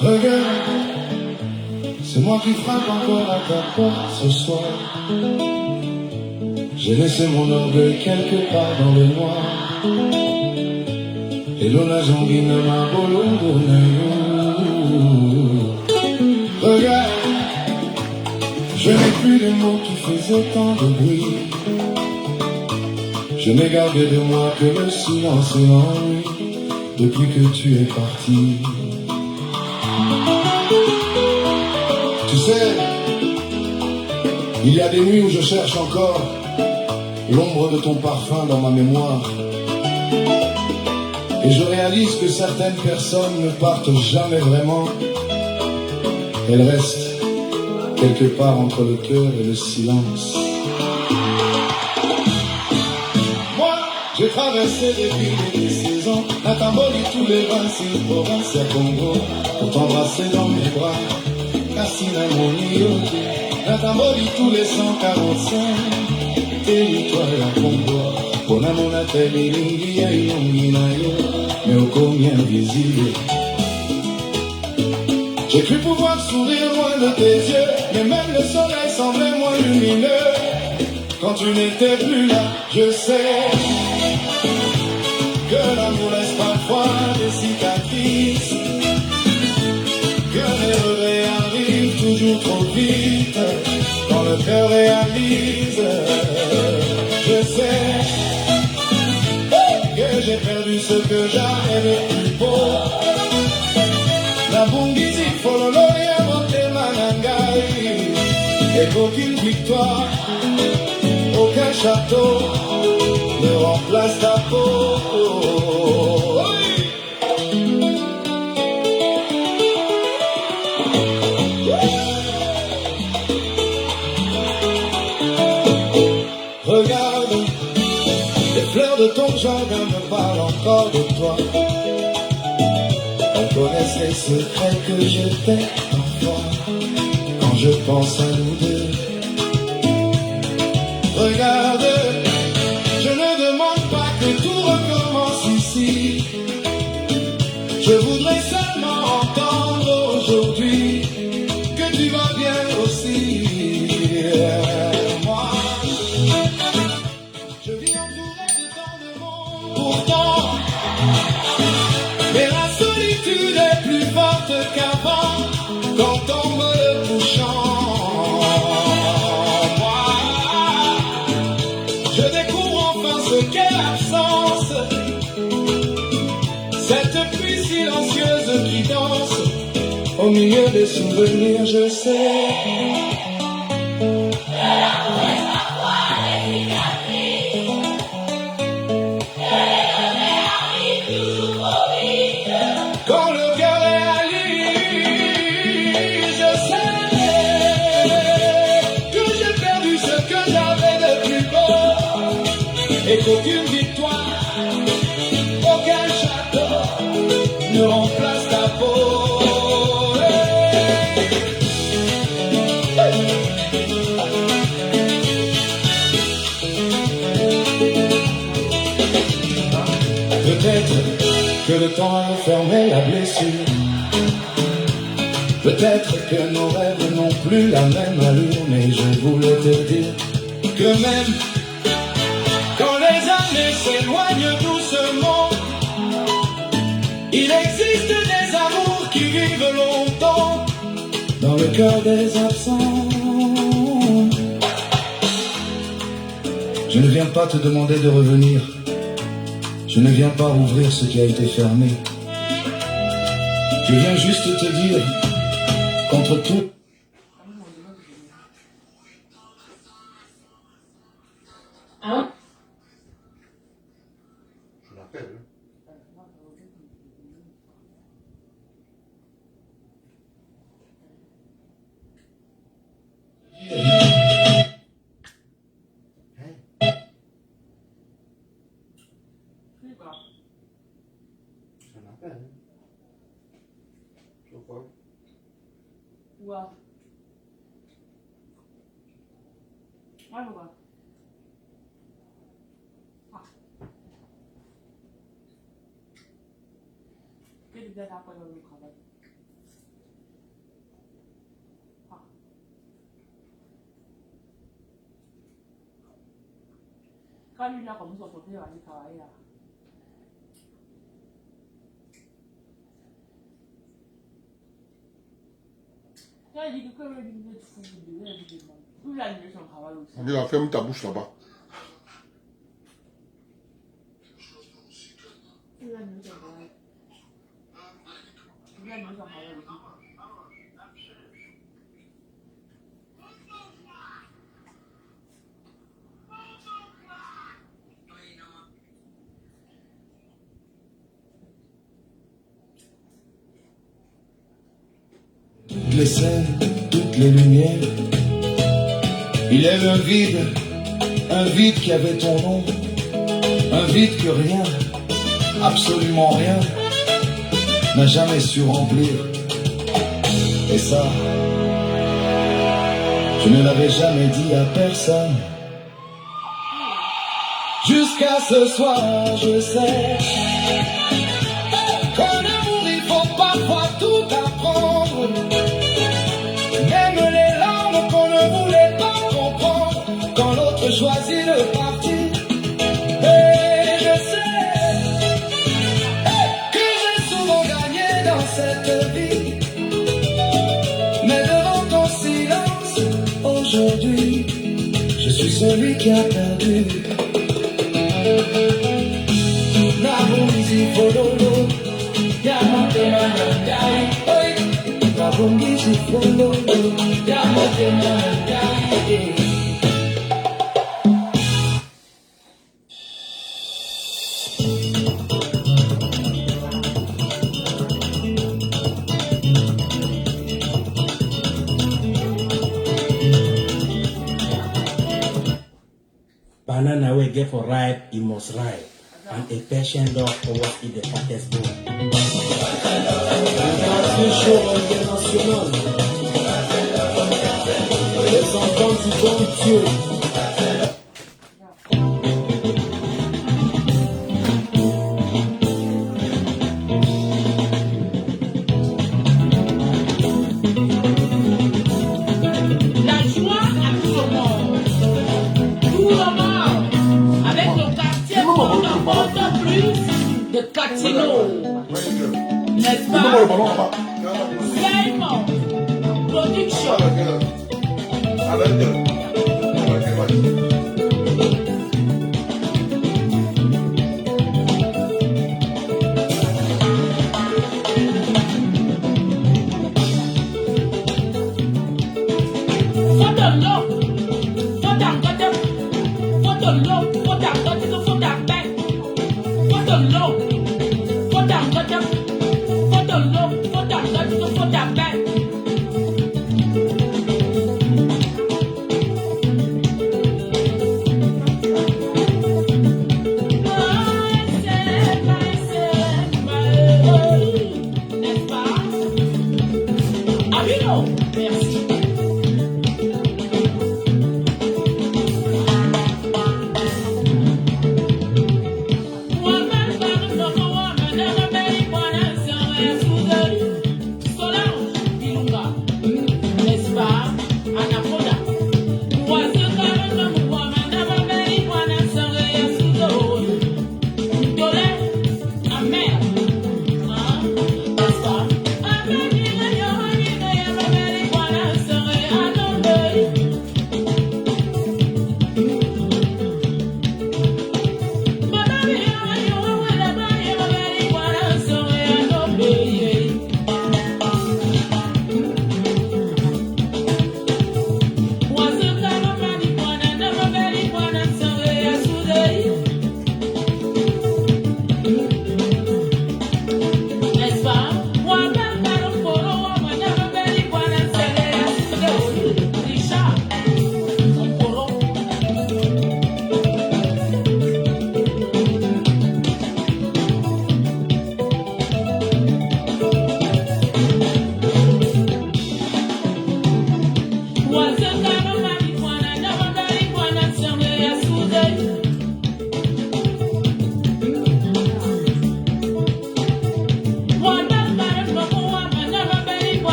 Regarde, c'est moi qui frappe encore à ta porte ce soir. J'ai laissé mon orgueil quelque part dans le noir. Et l'on zambine ma Regarde, je n'ai plus les mots qui faisaient tant de bruit. Je n'ai gardé de moi que le silence et l'ennui depuis que tu es parti. Tu sais, il y a des nuits où je cherche encore l'ombre de ton parfum dans ma mémoire. Et je réalise que certaines personnes ne partent jamais vraiment. Elles restent quelque part entre le cœur et le silence. Moi, j'ai traversé des villes et des saisons, Natamboli, tous les 26 provinces à Congo, pour t'embrasser dans mes bras. Cassina Monio, Natamboli, tous les 145, territoire à Congo. Pona mona telilingi ya ilongi na yo, mais au combien visible. J'ai cru pouvoir sourire loin de tes yeux, mais même le soleil semblait moins lumineux. Quand tu n'étais plus là, je sais que l'amour laisse parfois des cicatrices, que les regrets arrivent toujours trop vite, quand le cœur réalise. Je sais que j'ai perdu ce que j'avais de plus beau. La Bungizi, Fololoya, Montemanangai, et qu'aucune victoire, aucun château ne remplace ta peau. Regarde, les fleurs de ton jardin me parlent encore de toi. Elles connaissent les secrets que je t'ai parfois quand je pense à nous deux. Regarde, je ne demande pas que tout recommence ici. Je voudrais seulement entendre aujourd'hui que tu vas bien aussi. Moi, je vis entouré de tant de monde. Pourtant, mais la solitude est plus forte qu'avant quand tombe le couchant. Moi, je découvre enfin ce qu'est l'absence, cette pluie silencieuse qui danse au milieu des souvenirs. Je sais quand le cœur réalise. Je sais que j'ai perdu ce que j'avais de plus beau, et qu'aucune victoire, aucun château ne remplace ta peau. Peut-être que le temps a fermé la blessure. Peut-être que nos rêves n'ont plus la même allure, mais je voulais te dire que même quand les années s'éloignent doucement, il existe des amours qui vivent longtemps dans le cœur des absents. Je ne viens pas te demander de revenir. Je ne viens pas ouvrir ce qui a été fermé. Je viens juste te dire qu'entre tout... Je l'appelle. Wow. Ouais, voilà. Ah. Quel est le après le travail? Ah. Quand lui là commence à sortir, il va aller travailler là. Là, il dit que comme il dit de fou, il dit de où il a annulé son travail aussi. On dit, ferme ta bouche là-bas. Il a annulé son travail. Il a annulé son travail aussi. Toutes les scènes, toutes les lumières. Il est un vide qui avait ton nom, un vide que rien, absolument rien, n'a jamais su remplir. Et ça, je ne l'avais jamais dit à personne. Jusqu'à ce soir, je sais qu'en amour, il faut parfois tout apprendre. Même les larmes qu'on ne voulait pas comprendre quand l'autre choisit de partir. Et je sais que j'ai souvent gagné dans cette vie, mais devant ton silence, aujourd'hui, je suis celui qui a perdu. Nabungizi fololo, yamatema nandai. Nabungizi fololo, yamatema nandai. Banana we get for ripe, he must ripe. And a patient dog always eat the fattest bone. Transmission international. Les enfants du bon Dieu. La joie à tout le monde. Tout le monde. Avec le quartier qu'on n'apporte plus de Catino. N'est-ce pas? Simon Production. Merci.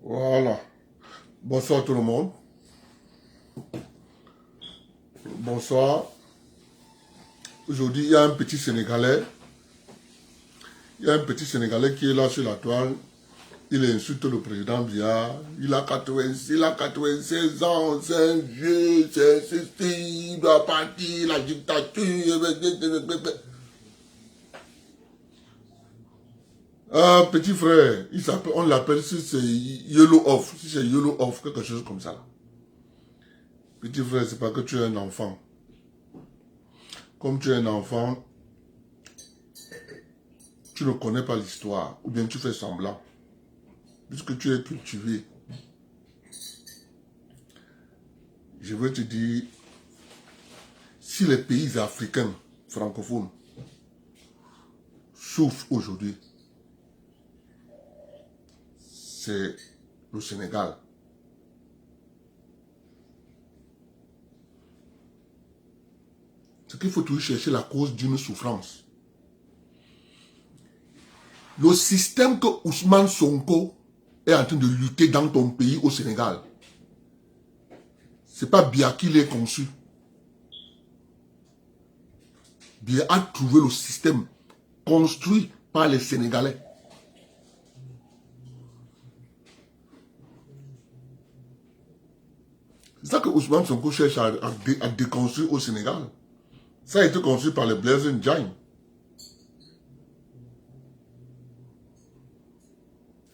Voilà. Bonsoir tout le monde. Bonsoir. Aujourd'hui, il y a un petit Sénégalais. Il y a un petit Sénégalais qui est là sur la toile. Il insulte le président Biya. Il a 96 ans. C'est un vieux. Il doit partir. La dictature. Petit frère, on l'appelle si c'est Yellow Off, si c'est Yellow Off, quelque chose comme ça. Là. Petit frère, c'est pas que tu es un enfant. Comme tu es un enfant, tu ne connais pas l'histoire, ou bien tu fais semblant. Puisque tu es cultivé. Je veux te dire, si les pays africains francophones souffrent aujourd'hui, c'est le Sénégal. C'est qu'il faut toujours chercher la cause d'une souffrance. Le système que Ousmane Sonko est en train de lutter dans ton pays au Sénégal, c'est pas Biya qui l'a conçu. Biya a trouvé le système construit par les Sénégalais. C'est ça que Ousmane Sonko cherche à déconstruire au Sénégal. Ça a été construit par les Blaise Ndiaye.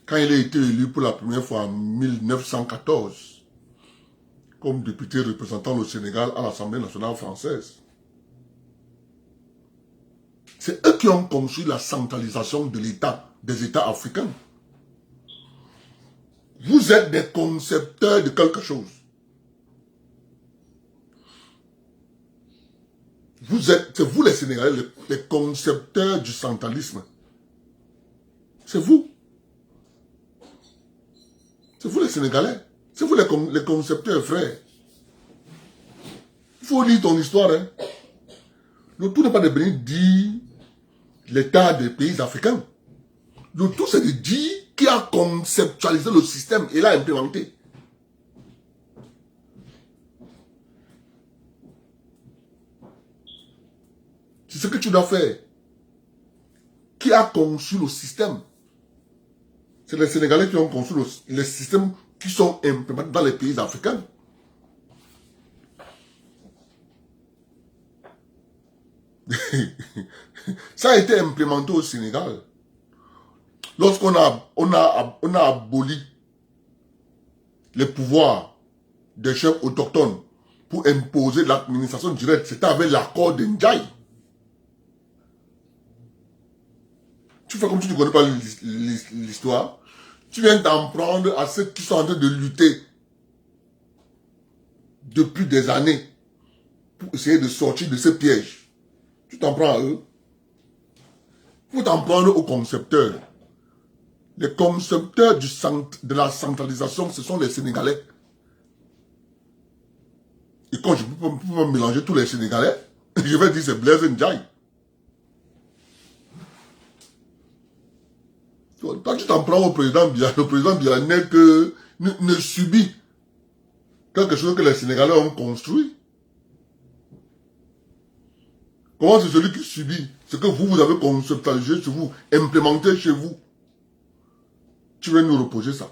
Quand il a été élu pour la première fois en 1914, comme député représentant le Sénégal à l'Assemblée nationale française. C'est eux qui ont construit la centralisation de l'État, des États africains. Vous êtes des concepteurs de quelque chose. C'est vous les Sénégalais, les concepteurs du centralisme. C'est vous. C'est vous les Sénégalais. C'est vous les concepteurs, frères. Il faut lire ton histoire. Hein. Le tout n'est pas de venir dire l'état des pays africains. Le tout, c'est de dire qui a conceptualisé le système et l'a implémenté. C'est ce que tu dois faire. Qui a conçu le système? C'est les Sénégalais qui ont conçu les systèmes qui sont implémentés dans les pays africains. Ça a été implémenté au Sénégal. Lorsqu'on a aboli les pouvoirs des chefs autochtones pour imposer l'administration directe, c'était avec l'accord de Ndiaye. Tu fais comme si tu ne connais pas l'histoire. Tu viens t'en prendre à ceux qui sont en train de lutter depuis des années pour essayer de sortir de ce piège. Tu t'en prends à eux. Il faut t'en prendre aux concepteurs. Les concepteurs de la centralisation, ce sont les Sénégalais. Et quand je peux pas mélanger tous les Sénégalais, je vais dire c'est Blaise Ndiaye. Toi, tu t'en prends au président Biya. Le président Biya ne subit quelque chose que les Sénégalais ont construit. Comment c'est celui qui subit ce que vous avez conceptualisé chez vous, implémenté chez vous? Tu viens nous reposer ça.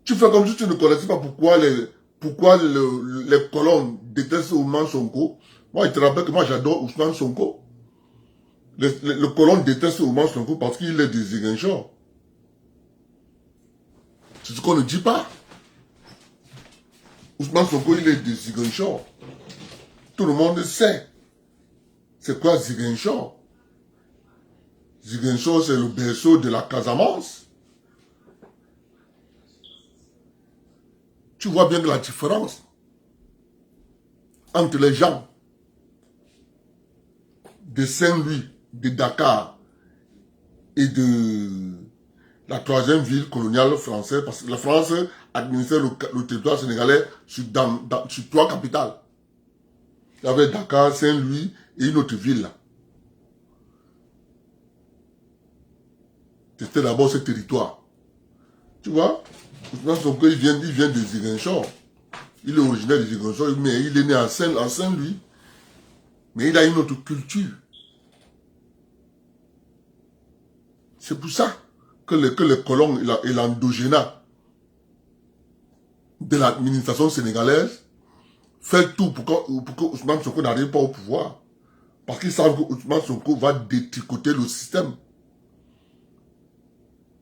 Tu fais comme si tu ne connaissais pas pourquoi les colons détestent Ousmane Sonko. Moi, je te rappelle que moi, j'adore Ousmane Sonko. Le colon déteste Ousmane Sonko parce qu'il est des Ziguinchor. C'est ce qu'on ne dit pas. Ousmane Sonko, il est des Ziguinchor. Tout le monde sait. C'est quoi Ziguinchor? Ziguinchor, c'est le berceau de la Casamance. Tu vois bien la différence entre les gens de Saint-Louis, de Dakar et de la troisième ville coloniale française, parce que la France administrait le territoire sénégalais sur 3 capitales. Il y avait Dakar, Saint-Louis et une autre ville là. C'était d'abord ce territoire. Tu vois, il vient de Ziguinchor. Il est originaire de Ziguinchor, mais il est né à Saint-Louis. Mais il a une autre culture. C'est pour ça que les colons et l'endogénat de l'administration sénégalaise fait tout pour que Ousmane Sonko n'arrive pas au pouvoir. Parce qu'ils savent que Ousmane Sonko va détricoter le système.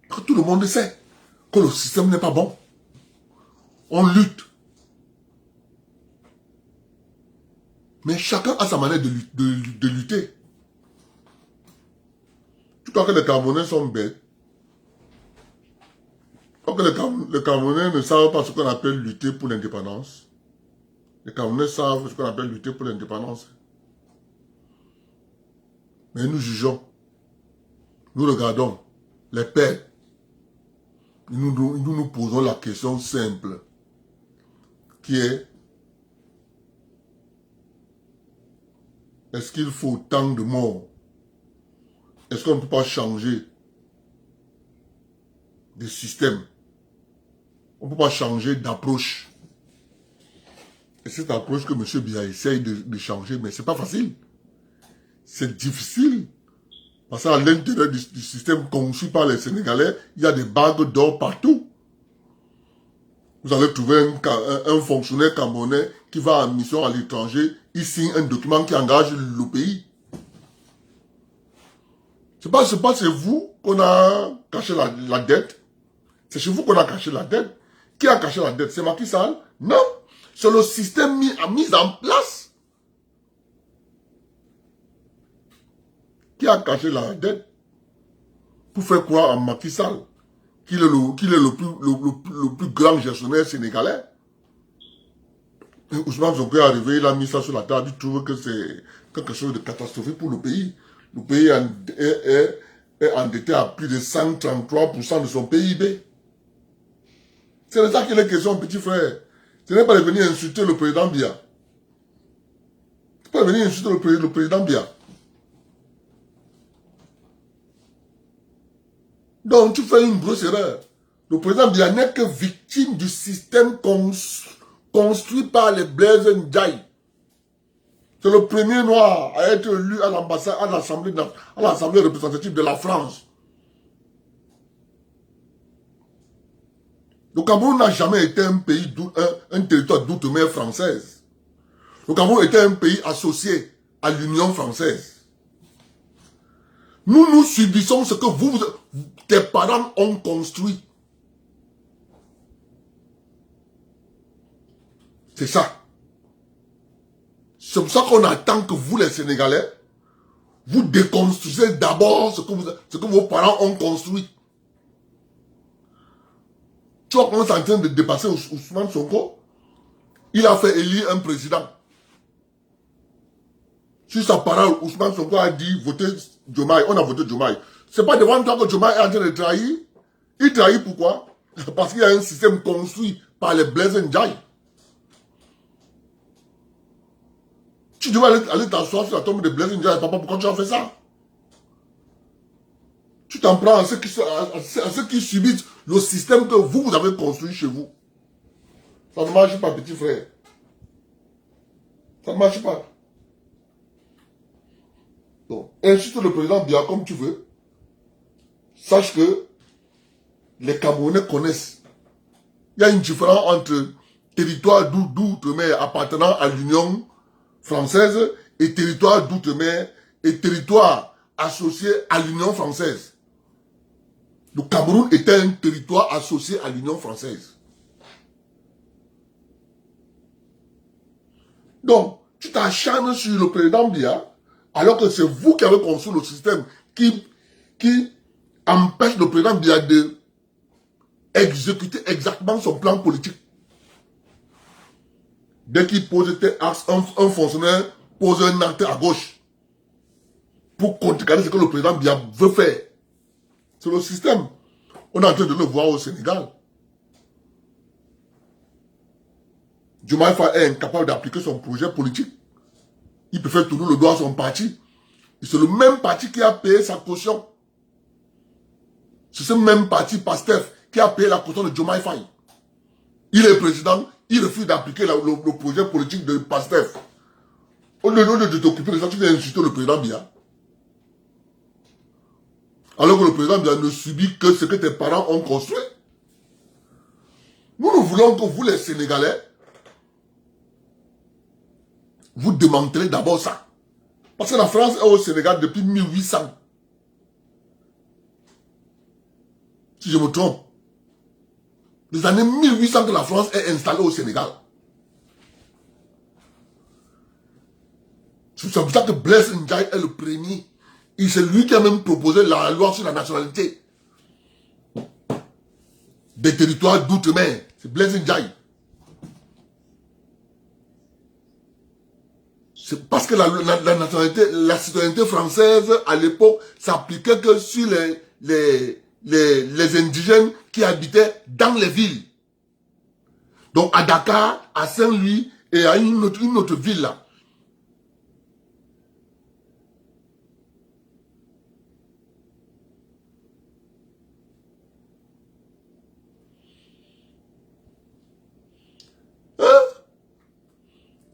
Que tout le monde sait que le système n'est pas bon. On lutte. Mais chacun a sa manière de lutter. Tu crois que les Camerounais sont bêtes? Tu crois que les Camerounais ne savent pas ce qu'on appelle lutter pour l'indépendance? Les Camerounais savent ce qu'on appelle lutter pour l'indépendance. Mais nous jugeons. Nous regardons les pères. Nous posons la question simple. Qui est: est-ce qu'il faut tant de morts? Est-ce qu'on ne peut pas changer de système? On ne peut pas changer d'approche. Et cette approche que M. Biya essaye de changer, mais ce n'est pas facile. C'est difficile. Parce qu'à l'intérieur du système conçu par les Sénégalais, il y a des bagues d'or partout. Vous allez trouver un fonctionnaire camerounais qui va en mission à l'étranger, il signe un document qui engage le pays. C'est pas chez vous qu'on a caché la dette. C'est chez vous qu'on a caché la dette. Qui a caché la dette? C'est Macky Sall? Non. C'est le système mis en place. Qui a caché la dette pour faire croire à Macky Sall qu'il est le plus grand gestionnaire sénégalais. Et Ousmane Sonko est arrivé, il a mis ça sur la table, il trouve que c'est quelque chose de catastrophique pour le pays. Le pays est endetté à plus de 133% de son PIB. C'est de ça qu'il est question, petit frère. Ce n'est pas de venir insulter le président Biya. Ce n'est pas de venir insulter le président Biya. Donc, tu fais une grosse erreur. Le président Biya n'est que victime du système construit par les Blaise Ndiaye. C'est le premier noir à être élu à l'ambassade, à l'Assemblée représentative de la France. Le Cameroun n'a jamais été un pays, un territoire d'outre-mer française. Le Cameroun était un pays associé à l'Union française. Nous subissons ce que tes parents ont construit. C'est ça. C'est pour ça qu'on attend que vous, les Sénégalais, vous déconstruisez d'abord ce que vos parents ont construit. Tu vois comment c'est en train de dépasser Ousmane Sonko? Il a fait élire un président. Sur sa parole, Ousmane Sonko a dit voter Diomaye. On a voté Diomaye. C'est pas devant toi que Diomaye est en train de trahir. Il trahit pourquoi? Parce qu'il y a un système construit par les Blaise Ndiaye. Tu devais aller t'asseoir sur la tombe de Blaise Ndiaye. Papa, pourquoi tu as fait ça? Tu t'en prends à ceux qui subissent le système que vous avez construit chez vous. Ça ne marche pas, petit frère. Ça ne marche pas. Donc, insulte le président Biya comme tu veux. Sache que les Camerounais connaissent. Il y a une différence entre territoire d'outre-mer appartenant à l'Union française et territoire d'outre-mer et territoire associé à l'Union française. Le Cameroun était un territoire associé à l'Union française. Donc, tu t'acharnes sur le président Biya, alors que c'est vous qui avez construit le système qui empêche le président Biya de exécuter exactement son plan politique. Dès qu'il pose tes axes, un fonctionnaire pose un acte à gauche pour contrecarrer ce que le président Biya veut faire. C'est le système. On est en train de le voir au Sénégal. Diomaye Faye est incapable d'appliquer son projet politique. Il préfère tourner le doigt à son parti. Et c'est le même parti qui a payé sa caution. C'est ce même parti, PASTEF, qui a payé la caution de Diomaye Faye. Il est président, il refuse d'appliquer le projet politique de PASTEF. Au lieu de t'occuper de ça, tu viens insulter le président Biya. Alors que le président Biya ne subit que ce que tes parents ont construit. Nous voulons que vous, les Sénégalais, vous démantelez d'abord ça. Parce que la France est au Sénégal depuis 1800. Si je me trompe. Les années 1800 que la France est installée au Sénégal. C'est pour ça que Blaise Ndiaye est le premier. Et c'est lui qui a même proposé la loi sur la nationalité des territoires d'outre-mer. C'est Blaise Ndiaye. C'est parce que la nationalité, la citoyenneté française, à l'époque, s'appliquait que sur les indigènes qui habitaient dans les villes. Donc à Dakar, à Saint-Louis et à une autre ville là.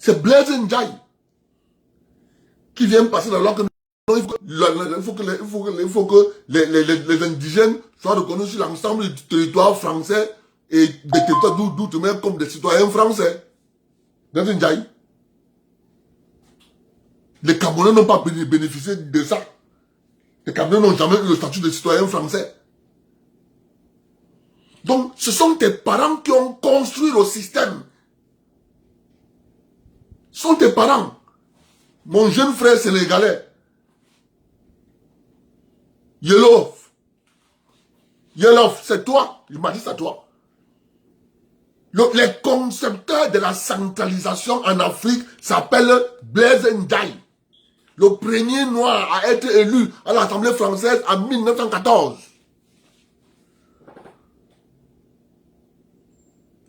C'est Blaise Ndiaye qui vient passer la loi que il faut que les indigènes soient reconnus sur l'ensemble du territoire français et des territoires d'outre-mer comme des citoyens français. Dans une jaille. Les Camerounais n'ont pas bénéficié de ça. Les Camerounais n'ont jamais eu le statut de citoyen français. Donc, ce sont tes parents qui ont construit le système. Ce sont tes parents. Mon jeune frère sénégalais, Yelof, c'est toi. Il m'a dit c'est toi. Les concepteurs de la centralisation en Afrique s'appellent Blaise Ndiaye. Le premier noir à être élu à l'Assemblée française en 1914.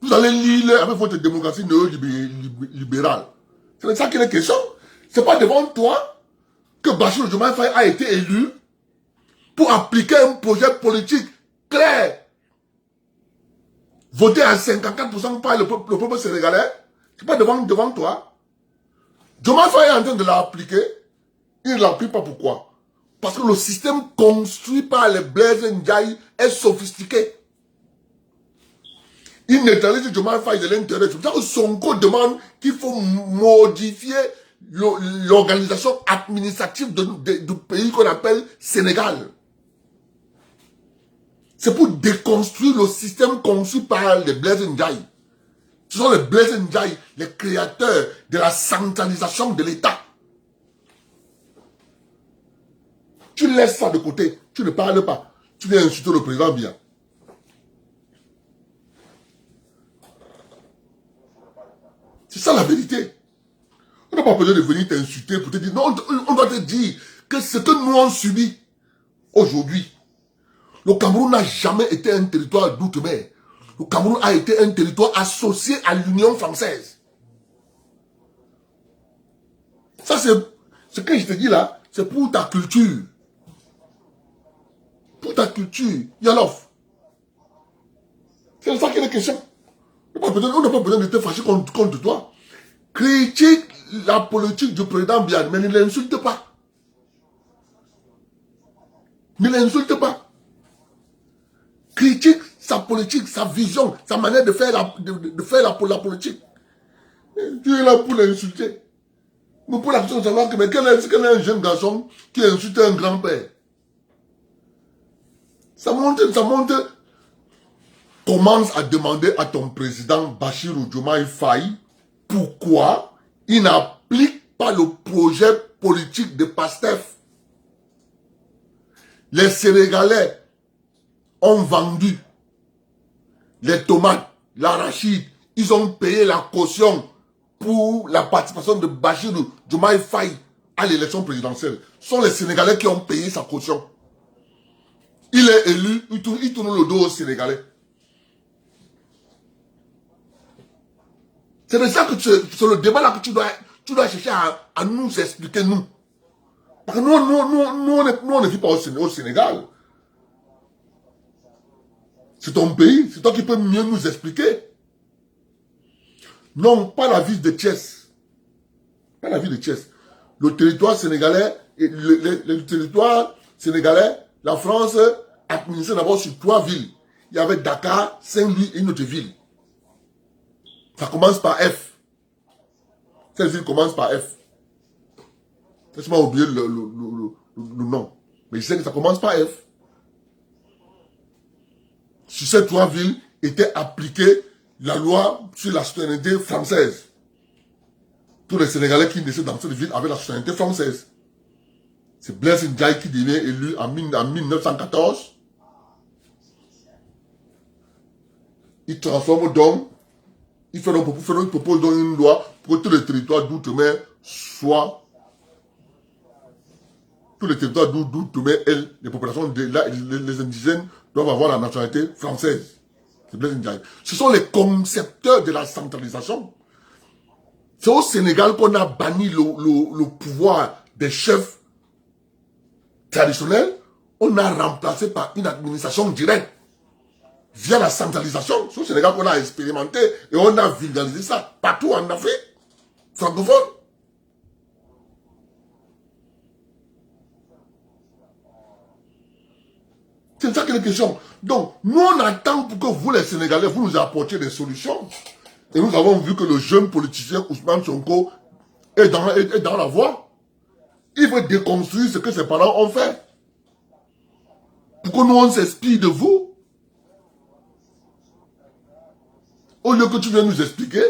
Vous allez lire avec votre démocratie néolibérale. C'est de ça qu'il est question. C'est pas devant toi que Bassirou Diomaye Faye a été élu pour appliquer un projet politique clair, voté à 54% par le peuple sénégalais. C'est pas devant toi. Diomaye Faye est en train de l'appliquer. Il ne l'applique pas. Pourquoi? Parce que le système construit par les Blaise Ndiaye est sophistiqué. Il neutralise Diomaye Faye de l'intérieur. C'est pour ça que Sonko demande qu'il faut modifier l'organisation administrative du pays qu'on appelle Sénégal. C'est pour déconstruire le système conçu par les Blaise Ndiaye. Ce sont les Blaise Ndiaye, les créateurs de la centralisation de l'État. Tu laisses ça de côté, tu ne parles pas. Tu viens insulter le président Biya. C'est ça la vérité. On n'a pas besoin de venir t'insulter pour te dire, non, on doit te dire que ce que nous avons subi aujourd'hui, le Cameroun n'a jamais été un territoire d'outre-mer. Le Cameroun a été un territoire associé à l'Union française. Ça, c'est ce que je te dis là, c'est pour ta culture. Pour ta culture, Yalof. C'est de ça qu'il est question. On n'a pas besoin de te fâcher contre toi. Critique la politique du président Biya, mais ne l'insulte pas. Ne l'insulte pas. Critique sa politique, sa vision, sa manière de faire la politique. Tu es là pour l'insulter. Mais pour la question de savoir que quel est un jeune garçon qui insulte un grand-père? Ça montre. Commence à demander à ton président Bassirou Diomaye Faye pourquoi il n'applique pas le projet politique de PASTEF. Les Sénégalais ont vendu les tomates, l'arachide, ils ont payé la caution pour la participation de Bassirou Diomaye Faye à l'élection présidentielle. Ce sont les Sénégalais qui ont payé sa caution. Il est élu, il tourne le dos aux Sénégalais. C'est de ça que c'est le débat là que tu dois chercher à nous expliquer, nous. Parce que nous on ne vit pas au Sénégal. C'est ton pays, c'est toi qui peux mieux nous expliquer. Non, pas la ville de Thiès. Pas la ville de Thiès. Le territoire sénégalais, le territoire sénégalais, la France administrait d'abord sur 3 villes. Il y avait Dakar, Saint-Louis et une autre ville. Ça commence par F. Cette ville commence par F. Laisse-moi oublier le nom. Mais je sais que ça commence par F. Sur ces 3 villes était appliquée la loi sur la citoyenneté française. Tous les Sénégalais qui naissaient dans cette ville avaient la citoyenneté française. C'est Blaise Ndiaye qui devient élu en 1914. Il transforme donc, il propose donc une loi pour que tous les territoires d'outre-mer soient, tous les territoires d'outre-mer, les populations, les indigènes doivent avoir la nationalité française. C'est Blaise Ndiaye. Ce sont les concepteurs de la centralisation. C'est au Sénégal qu'on a banni le pouvoir des chefs traditionnels. On a remplacé par une administration directe. Via la centralisation. C'est au Sénégal qu'on a expérimenté et on a vulgarisé ça partout en Afrique francophone. C'est ça qui est la question. Donc, nous, on attend pour que vous, les Sénégalais, vous nous apportiez des solutions. Et nous avons vu que le jeune politicien Ousmane Sonko est dans la voie. Il veut déconstruire ce que ses parents ont fait. Pour que nous, on s'inspire de vous. Au lieu que tu viennes nous expliquer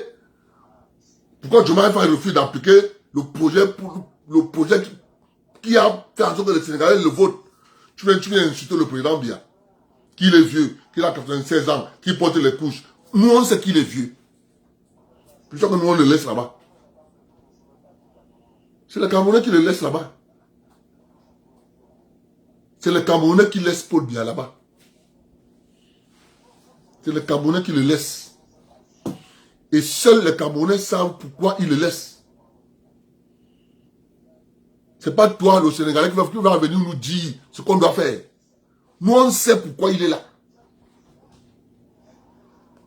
pourquoi Diomaye Faye refuse d'appliquer le projet qui a fait en sorte que les Sénégalais le votent. Tu viens insulter le président Biya, qui est vieux, qui a 96 ans, qui porte les couches. Nous, on sait qu'il est vieux. Plutôt que nous, on le laisse là-bas. C'est le Camerounais qui le laisse là-bas. C'est le Camerounais qui laisse Paul Biya là-bas. C'est le Camerounais qui le laisse. Et seuls les Camerounais savent pourquoi il le laisse. C'est pas toi, le Sénégalais, qui va venir nous dire ce qu'on doit faire. Nous, on sait pourquoi il est là.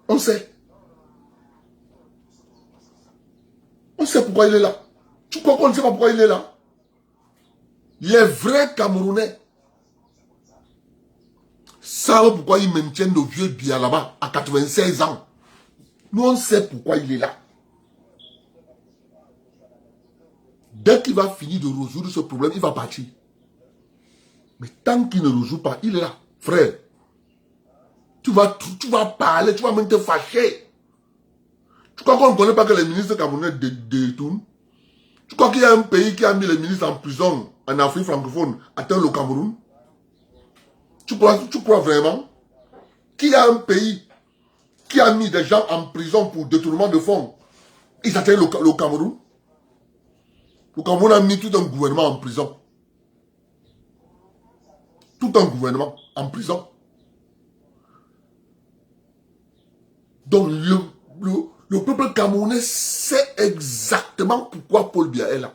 On sait. On sait pourquoi il est là. Tu crois qu'on ne sait pas pourquoi il est là? Les vrais Camerounais savent pourquoi ils maintiennent le vieux Biya là-bas à 96 ans. Nous, on sait pourquoi il est là. Dès qu'il va finir de résoudre ce problème, il va partir. Mais tant qu'il ne résout pas, il est là. Frère, tu vas parler, tu vas même te fâcher. Tu crois qu'on ne connaît pas que les ministres camerounais détournent? Tu crois qu'il y a un pays qui a mis les ministres en prison en Afrique francophone, atteint le Cameroun? Tu crois vraiment qu'il y a un pays qui a mis des gens en prison pour détournement de fonds? Ils atteignent le Cameroun? Le Cameroun a mis tout un gouvernement en prison. Tout un gouvernement en prison. Donc le peuple camerounais sait exactement pourquoi Paul Biya est là.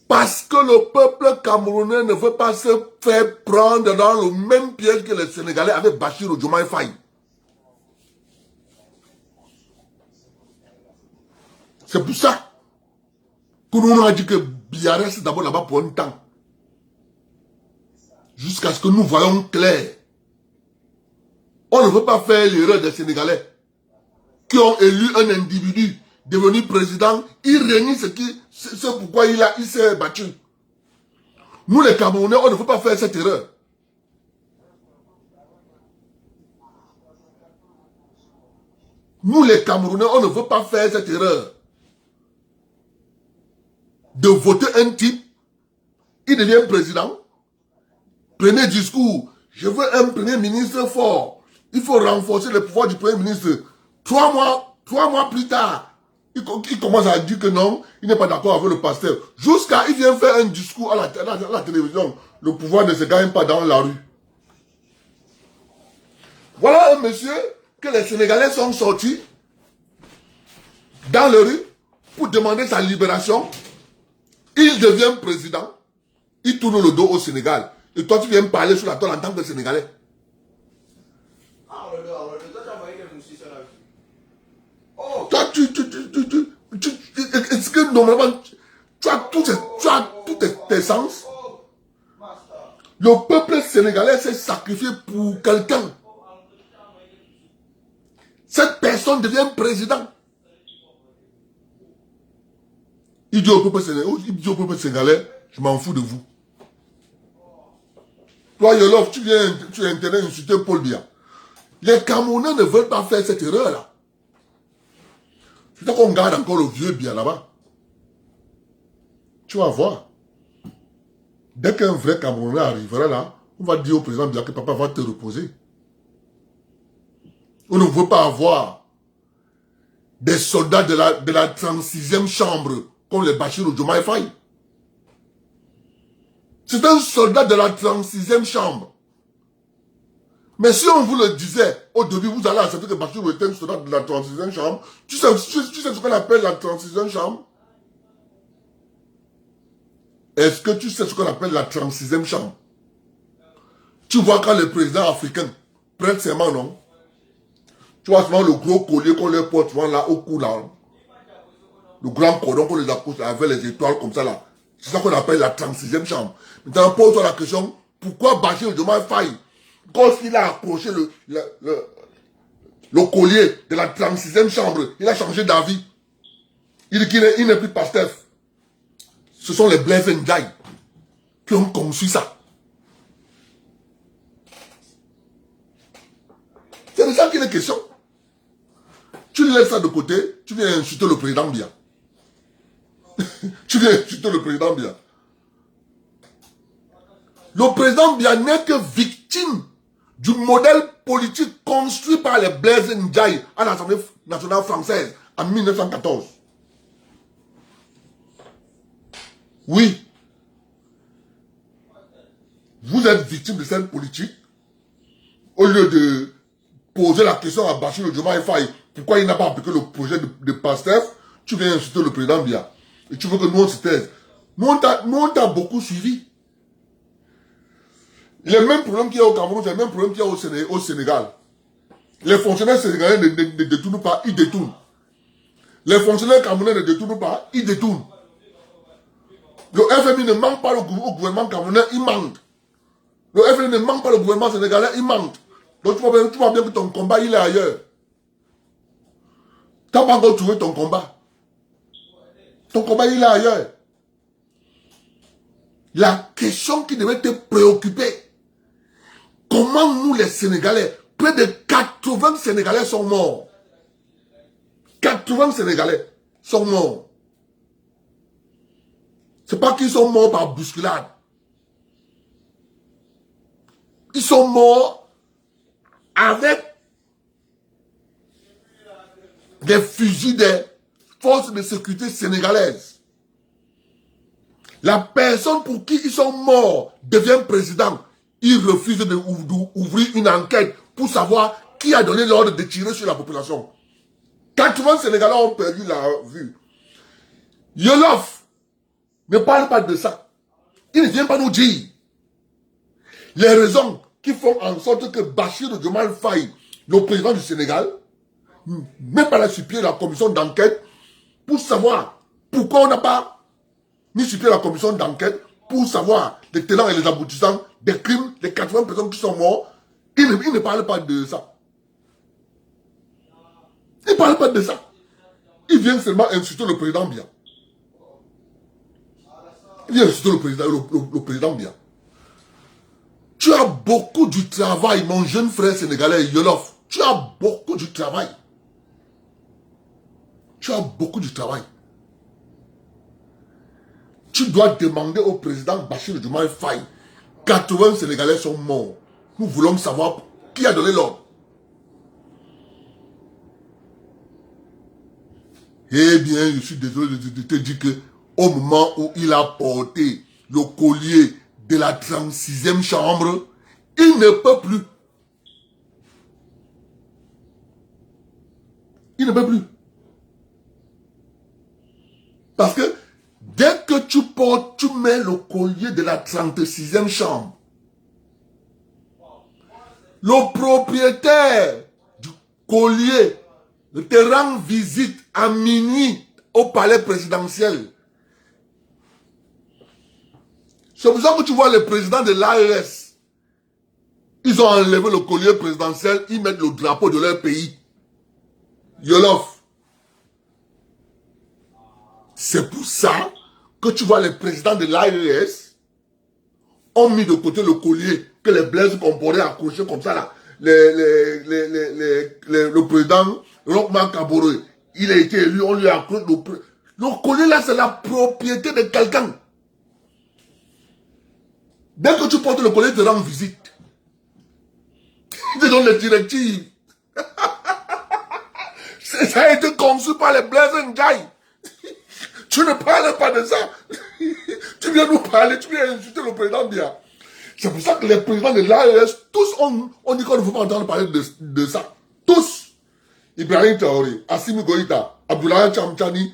Parce que le peuple camerounais ne veut pas se faire prendre dans le même piège que les Sénégalais avec Bachir Diomaye Faye. C'est pour ça que nous on a dit que Biya reste d'abord là-bas pour un temps. Jusqu'à ce que nous voyons clair. On ne veut pas faire l'erreur des Sénégalais qui ont élu un individu devenu président. Il réunit ce pourquoi il s'est battu. Nous les Camerounais, on ne veut pas faire cette erreur. Nous les Camerounais, on ne veut pas faire cette erreur. De voter un type, il devient président. Premier discours, je veux un premier ministre fort. Il faut renforcer le pouvoir du premier ministre. 3 mois plus tard, il commence à dire que non, il n'est pas d'accord avec le pasteur. Jusqu'à il vient faire un discours à la télévision. Le pouvoir ne se gagne pas dans la rue. Voilà un monsieur que les Sénégalais sont sortis dans la rue pour demander sa libération. Il devient président. Il tourne le dos au Sénégal. Et toi, tu viens me parler sur la toile en tant que Sénégalais. Toi, est-ce que normalement, tu as tous tes sens? Le peuple sénégalais s'est sacrifié pour quelqu'un. Cette personne devient président. Il dit au peuple sénégalais, je m'en fous de vous. Toi, Yolof, tu es intérêt à insulter Paul Biya. Les Camerounais ne veulent pas faire cette erreur-là. C'est ça qu'on garde encore le vieux Biya là-bas. Tu vas voir. Dès qu'un vrai Camerounais arrivera là, on va dire au président Biya que papa va te reposer. On ne veut pas avoir des soldats de la 36e chambre comme les Bachir Diomaye Faye. C'est un soldat de la 36e chambre. Mais si on vous le disait, au début, vous allez accepter que Bachir était un soldat de la 36e chambre. Tu sais ce qu'on appelle la 36e chambre? Est-ce que tu sais ce qu'on appelle la 36e chambre? Tu vois quand les présidents africains prennent serment, non? Tu vois souvent le gros collier qu'on leur porte souvent là au cou là. Le grand cordon qu'on les accouche avec les étoiles comme ça là. C'est ça qu'on appelle la 36e chambre. Maintenant, pose-toi la question, pourquoi Bachir Diomaye Faye, quand il a approché le collier de la 36e chambre, il a changé d'avis. Il dit qu'il n'est plus Pastef. Ce sont les Blaise Ndiaye qui ont conçu ça. C'est de ça qu'il est question. Tu laisses ça de côté, tu viens insulter le président Biya. Tu viens insulter le président Biya. Le président Biya n'est que victime du modèle politique construit par les Blaise Ndiaye à l'Assemblée nationale française en 1914. Oui. Vous êtes victime de cette politique. Au lieu de poser la question à Bachir Diomaye Faye, pourquoi il n'a pas appliqué le projet de Pastef, tu viens insulter le président Biya. Et tu veux que nous on se taise. Nous on t'a beaucoup suivi. Les mêmes problèmes qu'il y a au Cameroun, c'est les mêmes problèmes qu'il y a au Sénégal. Les fonctionnaires sénégalais ne détournent pas, ils détournent. Les fonctionnaires camerounais ne détournent pas, ils détournent. Le FMI ne manque pas au gouvernement camerounais, il manque. Le FMI ne manque pas le gouvernement sénégalais, il manque. Donc tu vois bien que ton combat, il est ailleurs. Tu n'as pas encore trouvé ton combat. Ton combat, il est ailleurs. La question qui devait te préoccuper, comment nous les Sénégalais, près de 80 Sénégalais sont morts. 80 Sénégalais sont morts. C'est pas qu'ils sont morts par bousculade. Ils sont morts avec des fusils des forces de sécurité sénégalaises. La personne pour qui ils sont morts devient président. Il refuse d'ouvrir une enquête pour savoir qui a donné l'ordre de tirer sur la population. 80 Sénégalais ont perdu la vue. Yolof ne parle pas de ça. Il ne vient pas nous dire les raisons qui font en sorte que Bachir Diomaye Faye, le président du Sénégal, met par la sur pied la commission d'enquête pour savoir pourquoi on n'a pas mis sur pied la commission d'enquête pour savoir les tenants et les aboutissants des crimes des 80 personnes qui sont mortes. Il ne parle pas de ça. Il ne parle pas de ça. Il vient seulement insulter le président Biya. Il vient insulter le président Biya. Tu as beaucoup du travail, mon jeune frère sénégalais Yolof. Tu as beaucoup du travail. Tu as beaucoup du travail. Tu dois demander au président Bachir Diomaye Faye. 80 Sénégalais sont morts. Nous voulons savoir qui a donné l'ordre. Eh bien, je suis désolé de te dire que au moment où il a porté le collier de la 36e chambre, il ne peut plus. Il ne peut plus. Parce que dès que tu portes, tu mets le collier de la 36e chambre, le propriétaire du collier te rend visite à minuit au palais présidentiel. C'est pour ça que tu vois les présidents de l'AES. Ils ont enlevé le collier présidentiel, ils mettent le drapeau de leur pays. Yolof. C'est pour ça que tu vois les présidents de l'AES ont mis de côté le collier que les Blaise Compaoré accroché comme ça là. Le président Rochmark Kaboré, il a été élu, on lui a accroché le collier là, c'est la propriété de quelqu'un. Dès que tu portes le collier, il te rend visite. Il te donne les directives. Ça a été conçu par les Blaise Ndiaye. Tu ne parles pas de ça. Tu viens nous parler, tu viens insulter le président Biya. C'est pour ça que les présidents de l'AES, tous on dit qu'on ne veut pas entendre parler de ça. Tous. Ibrahim Traoré, Assimi Goïta, Abdoulaye Chamchani,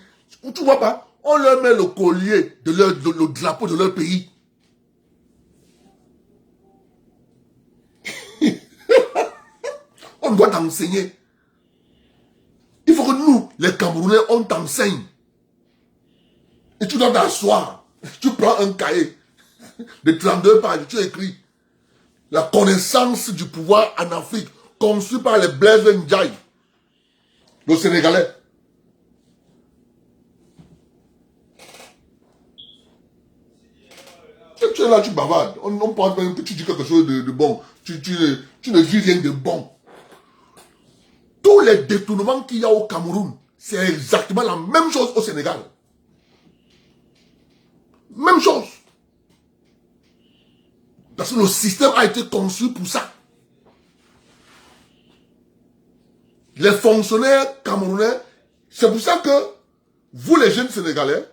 tu vois pas, on leur met le collier le drapeau de leur pays. On doit t'enseigner. Il faut que nous, les Camerounais, on t'enseigne. Et tu dois t'asseoir Tu prends un cahier de 32 pages, tu écris la connaissance du pouvoir en Afrique, conçu par les Blaise Ndiaye, le Sénégalais. Tu es là, tu bavardes. On pense même que tu dis quelque chose de bon. Tu ne dis rien de bon. Tous les détournements qu'il y a au Cameroun, c'est exactement la même chose au Sénégal. Même chose. Parce que le système a été conçu pour ça. Les fonctionnaires camerounais, c'est pour ça que vous les jeunes Sénégalais,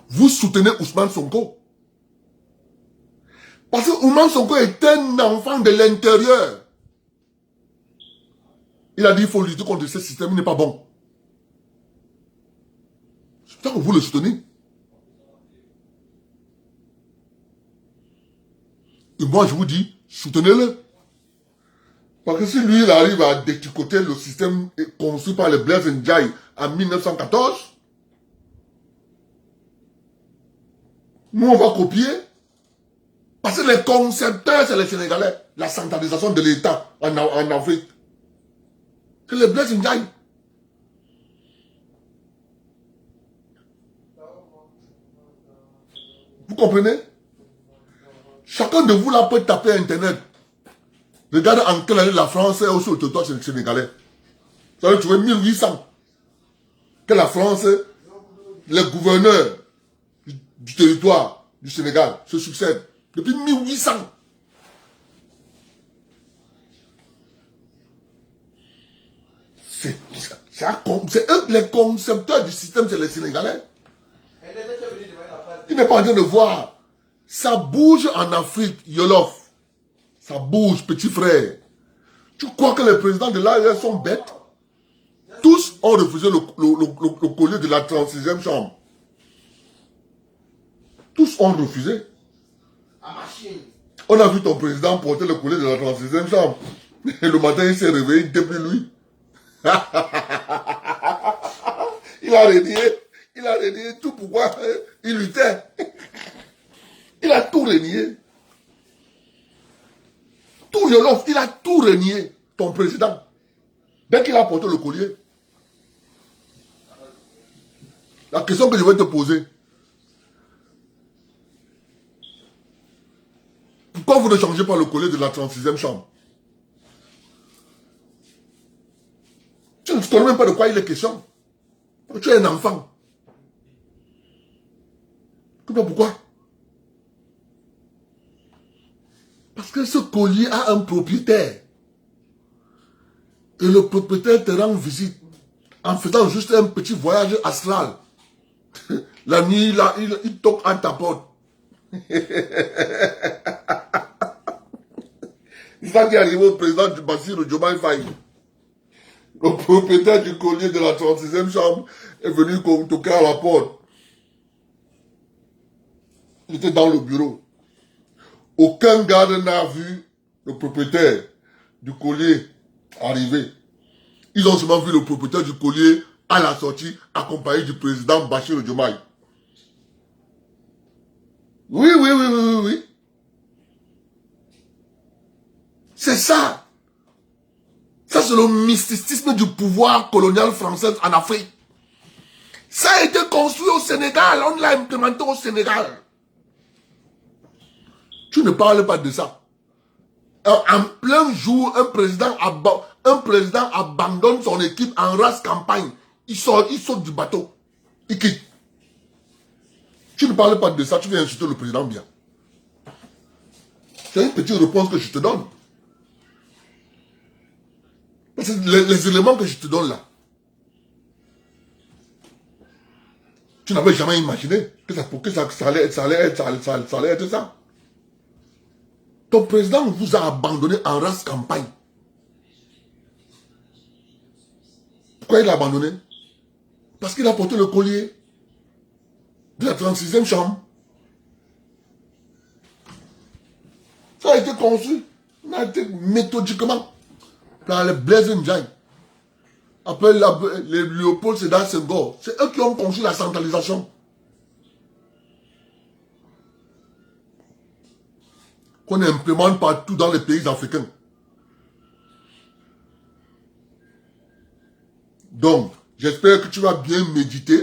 vous soutenez Ousmane Sonko. Parce que Ousmane Sonko est un enfant de l'intérieur. Il a dit qu'il faut lutter contre ce système, il n'est pas bon. C'est pour ça que vous le soutenez. Et moi, je vous dis, soutenez-le. Parce que si lui, il arrive à détricoter le système conçu par les Blaise Ndiaye en 1914, nous, on va copier. Parce que les concepteurs, c'est les Sénégalais. La centralisation de l'État en Afrique. C'est les Blaise Ndiaye. Vous comprenez? Chacun de vous là peut taper Internet. Regardez en quelle année la France est aussi au territoire sénégalais. Ça veut trouver 1800. Que la France, les gouverneurs du territoire du Sénégal se succèdent. Depuis 1800. C'est eux les concepteurs du système, c'est les Sénégalais. Il n'est pas en train de voir. Ça bouge en Afrique, Yolof. Ça bouge, petit frère. Tu crois que les présidents de l'AES sont bêtes? Tous ont refusé le collier de la 36e chambre. Tous ont refusé. On a vu ton président porter le collier de la 36e chambre. Et le matin, il s'est réveillé, il n'était plus lui. Il a renié tout pourquoi il luttait. Il a tout renié. Tout Yolof, il a tout renié, ton président. Dès qu'il a porté le collier. La question que je vais te poser. Pourquoi vous ne changez pas le collier de la 36e chambre? Tu ne connais même pas de quoi il est question. Tu es un enfant. Pourquoi? Parce que ce collier a un propriétaire. Et le propriétaire te rend visite en faisant juste un petit voyage astral. La nuit, là, il toque à ta porte. C'est ça qui est arrivé au président du Bassirou Diomaye Faye. Le propriétaire du collier de la 36e chambre est venu toquer à la porte. Il était dans le bureau. Aucun garde n'a vu le propriétaire du collier arriver. Ils ont seulement vu le propriétaire du collier à la sortie, accompagné du président Bassirou Diomaye. Oui. C'est ça. Ça, c'est le mysticisme du pouvoir colonial français en Afrique. Ça a été construit au Sénégal. On l'a implémenté au Sénégal. Tu ne parles pas de ça. En plein jour, un président abandonne son équipe en race campagne. Il saute du bateau. Il quitte. Tu ne parles pas de ça, tu viens insulter le président bien. C'est une petite réponse que je te donne. Parce que les éléments que je te donne là, tu n'avais jamais imaginé que ça allait être ça. Ton président vous a abandonné en race campagne. Pourquoi il a abandonné? Parce qu'il a porté le collier de la 36e chambre. Ça a été conçu, ça a été méthodiquement par les Blaise Ndiaye. Après les Léopold Sédar Senghor. C'est eux qui ont conçu la centralisation. qu'on implémente partout dans les pays africains. Donc, j'espère que tu vas bien méditer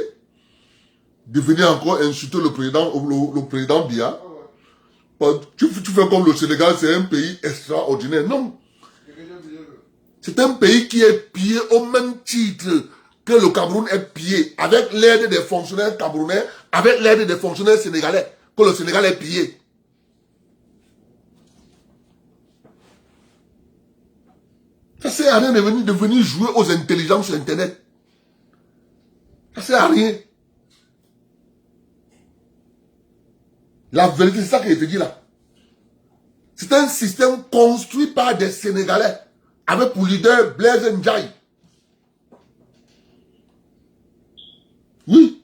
de venir encore insulter le président Biya. Tu fais comme le Sénégal, c'est un pays extraordinaire. Non. C'est un pays qui est pillé au même titre que le Cameroun est pillé, avec l'aide des fonctionnaires camerounais, avec l'aide des fonctionnaires sénégalais, que le Sénégal est pillé. Ça ne sert à rien de venir jouer aux intelligences sur Internet. Ça ne sert à rien. La vérité, c'est ça que je te dis là. C'est un système construit par des Sénégalais, avec pour leader Blaise Ndiaye. Oui.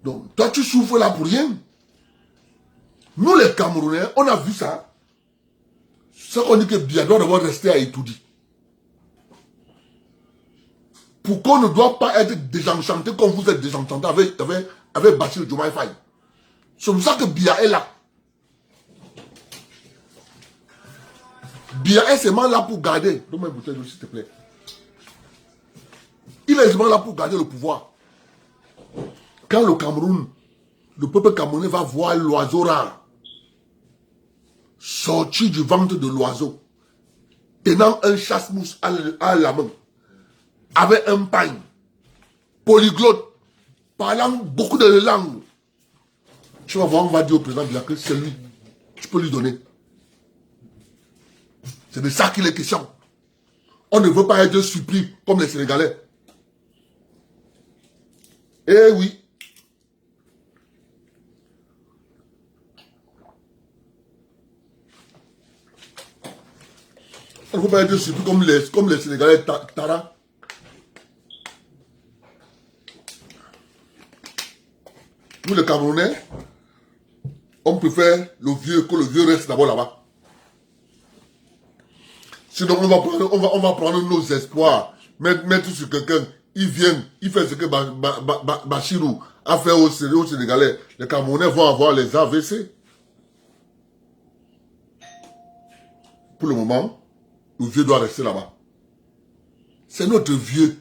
Donc, toi, tu souffres là pour rien. Nous, les Camerounais, on a vu ça. Ce qu'on dit que Biya doit d'abord rester à Itoudi. Pourquoi on ne doit pas être désenchanté comme vous êtes désenchanté avec Bachir Diomaye Faye. C'est pour ça que Biya est là. Biya est seulement là pour garder. Donne-moi une bouteille d'eau, s'il te plaît. Il est seulement là pour garder le pouvoir. Quand le Cameroun, le peuple camerounais va voir l'oiseau rare sortir du ventre de l'oiseau, tenant un chasse-mousse à la main, avec un pain, polyglotte, parlant beaucoup de langues, tu vas voir, on va dire au président Biya que c'est lui. Tu peux lui donner. C'est de ça qu'il est question. On ne veut pas être surpris comme les Sénégalais. Eh oui. On ne veut pas être surpris comme les Sénégalais Tara. Nous les Camerounais, on préfère que le vieux reste d'abord là-bas. Sinon on va prendre nos espoirs, mettre sur quelqu'un, il vient, il fait ce que Bachirou a fait au Sénégalais. Les Camerounais vont avoir les AVC. Pour le moment, le vieux doit rester là-bas. C'est notre vieux.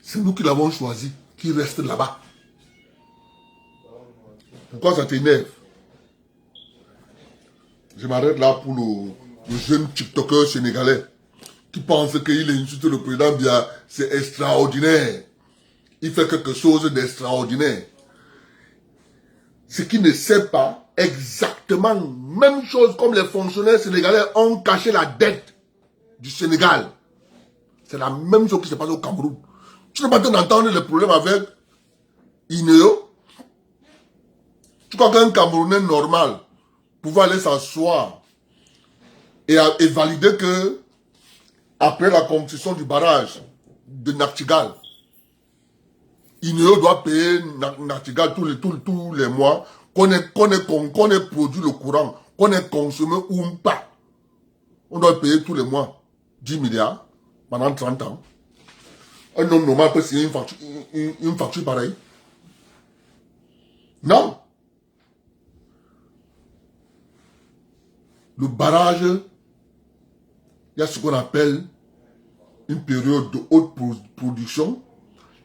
C'est nous qui l'avons choisi, qui reste là-bas. Pourquoi ça t'énerve? Je m'arrête là pour le jeune TikToker sénégalais qui pense qu'il insulte le président Biya. C'est extraordinaire. Il fait quelque chose d'extraordinaire. Ce qui ne sait pas exactement, même chose comme les fonctionnaires sénégalais ont caché la dette du Sénégal. C'est la même chose qui se passe au Cameroun. Tu n'es pas en train d'entendre les problèmes avec INEO. Tu crois qu'un Camerounais normal pouvait aller s'asseoir et valider que après la construction du barrage de Nachtigal, INEO doit payer Nachtigal tous les mois, qu'on ait produit le courant, qu'on ait consommé ou pas. On doit payer tous les mois 10 milliards pendant 30 ans. Un homme normal peut signer une facture pareille. Non. Le barrage, il y a ce qu'on appelle une période de haute production,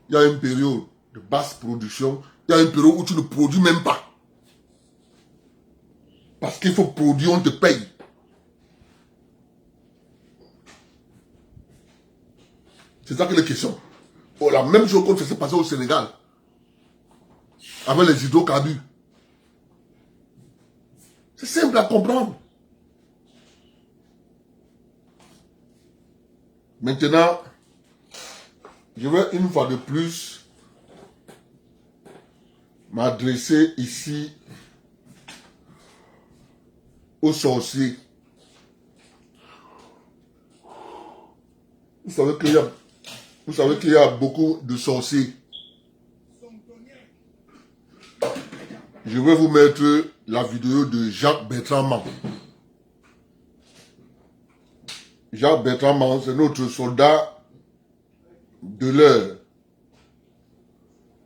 il y a une période de basse production, il y a une période où tu ne produis même pas. Parce qu'il faut produire, on te paye. C'est ça que les questions. Oh, la même chose qu'on s'est passé au Sénégal, avec les hydrocarbures. C'est simple à comprendre. Maintenant, je vais une fois de plus m'adresser ici aux sorciers. Vous savez qu'il y a beaucoup de sorciers. Je vais vous mettre la vidéo de Jacques Bertrand. Jacques Bertrand, c'est notre soldat de l'heure.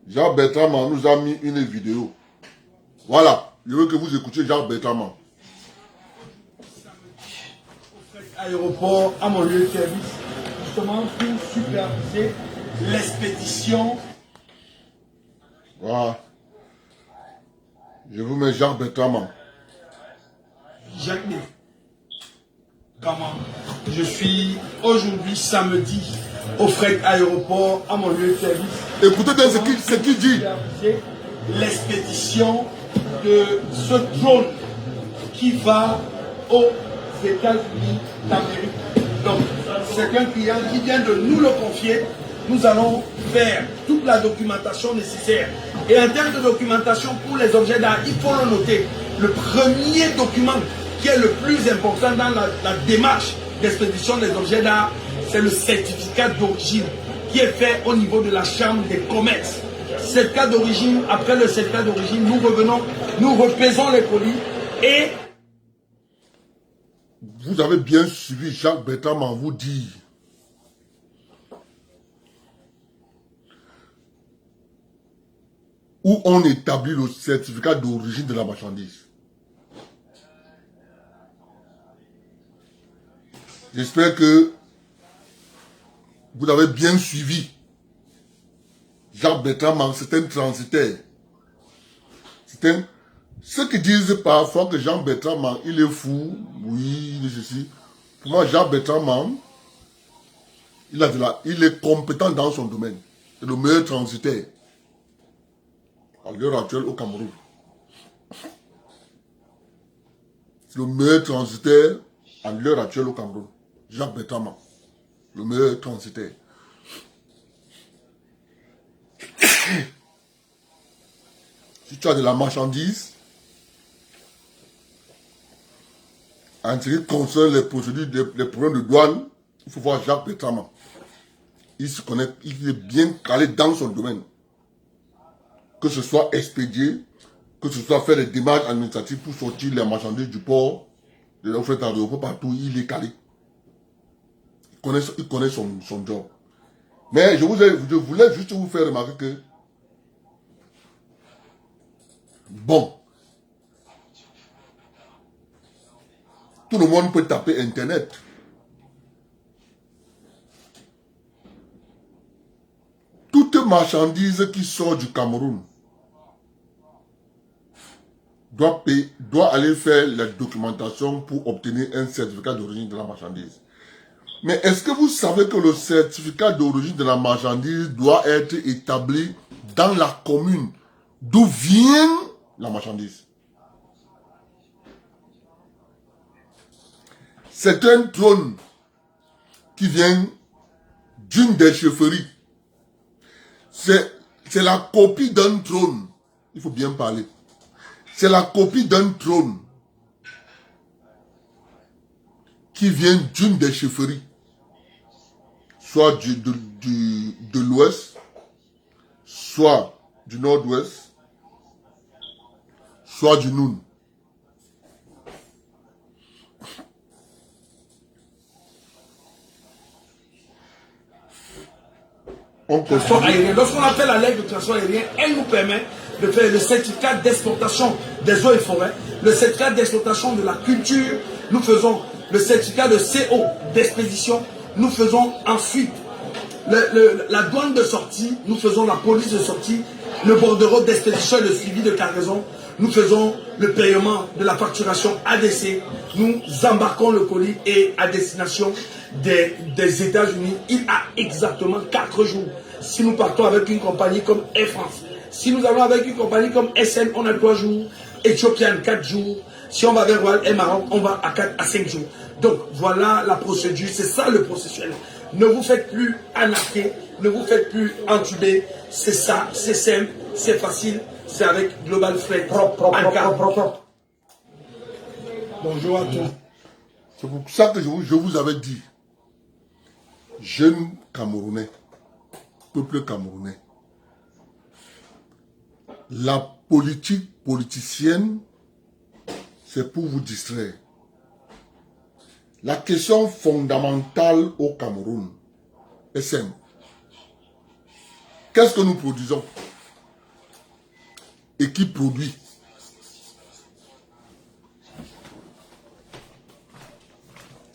Jacques Bertrand nous a mis une vidéo Voilà, je veux que vous écoutiez Jacques Bertrand. Aéroport à mon lieu de service, justement pour superviser l'expédition. Voilà. Je vous mets Jacques Bertrand. Jacques Comment je suis aujourd'hui samedi au fret aéroport à mon lieu de service. Écoutez bien ce qu'il dit. L'expédition de ce drone qui va aux États-Unis d'Amérique. Donc, c'est un client qui vient de nous le confier. Nous allons faire toute la documentation nécessaire. Et en termes de documentation pour les objets d'art, il faut le noter. Le premier document qui est le plus important dans la démarche d'expédition des objets d'art, c'est le certificat d'origine qui est fait au niveau de la Chambre des commerces. Certificat d'origine, après le certificat d'origine, nous revenons, nous repaisons les colis et... Vous avez bien suivi Jacques Bertrand vous dire où on établit le certificat d'origine de la marchandise. J'espère que vous avez bien suivi. Jacques Bertrand, c'est un transitaire. Ceux qui disent parfois que Jean Bertrand, il est fou, oui, il est ceci. Pour moi, Jean Bertrand, il est compétent dans son domaine. C'est le meilleur transitaire à l'heure actuelle au Cameroun. C'est le meilleur transitaire à l'heure actuelle au Cameroun. Jacques Bertrand, le meilleur transitaire. Si tu as de la marchandise, en ce qui concerne les procédures, les problèmes de douane, il faut voir Jacques Bertrand. Il se connaît, il est bien calé dans son domaine. Que ce soit expédié, que ce soit faire des démarches administratives pour sortir les marchandises du port, de l'offre d'aéroport, partout, il est calé. Il connaît son job. Mais je voulais juste vous faire remarquer que, bon, tout le monde peut taper Internet. Toute marchandise qui sort du Cameroun doit aller faire la documentation pour obtenir un certificat d'origine de la marchandise. Mais est-ce que vous savez que le certificat d'origine de la marchandise doit être établi dans la commune d'où vient la marchandise? C'est un trône qui vient d'une des chefferies. C'est la copie d'un trône. Il faut bien parler. C'est la copie d'un trône qui vient d'une des chefferies. Soit de l'ouest, soit du nord-ouest, soit du Noun. Lorsqu'on appelle la lettre de transport aérien, elle nous permet de faire le certificat d'exploitation des eaux et forêts, le certificat d'exploitation de la culture, nous faisons le certificat de CO d'expédition, nous faisons ensuite la douane de sortie, nous faisons la police de sortie, le bordereau d'expédition et le suivi de cargaison, nous faisons le paiement de la facturation ADC, nous embarquons le colis et à destination des États-Unis, il a exactement 4 jours. Si nous partons avec une compagnie comme Air France, si nous allons avec une compagnie comme SN, on a 3 jours, Ethiopian 4 jours, si on va vers Royal Air Maroc, on va à 4 à 5 jours. Donc voilà la procédure, c'est ça le processuel. Ne vous faites plus anarquer, ne vous faites plus entuber, c'est ça, c'est simple, c'est facile, c'est avec Global Freight. Propre. Bonjour à tous. C'est pour ça que je vous avais dit, jeunes Camerounais, peuple camerounais, la politique politicienne, c'est pour vous distraire. La question fondamentale au Cameroun est simple. Qu'est-ce que nous produisons? Et qui produit?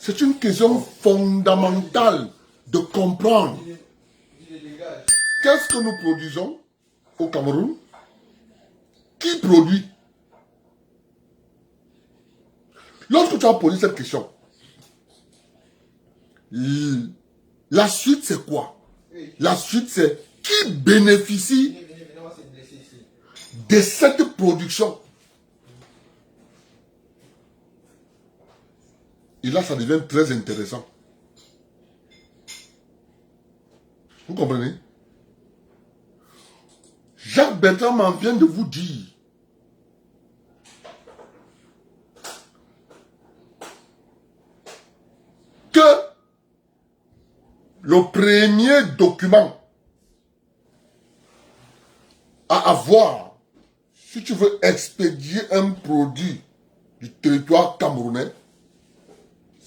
C'est une question fondamentale de comprendre qu'est-ce que nous produisons au Cameroun, qui produit. Lorsque tu as posé cette question, la suite c'est quoi? La suite c'est qui bénéficie de cette production? Et là, ça devient très intéressant. Vous comprenez? Jacques Bertrand vient de vous dire que le premier document à avoir, si tu veux expédier un produit du territoire camerounais,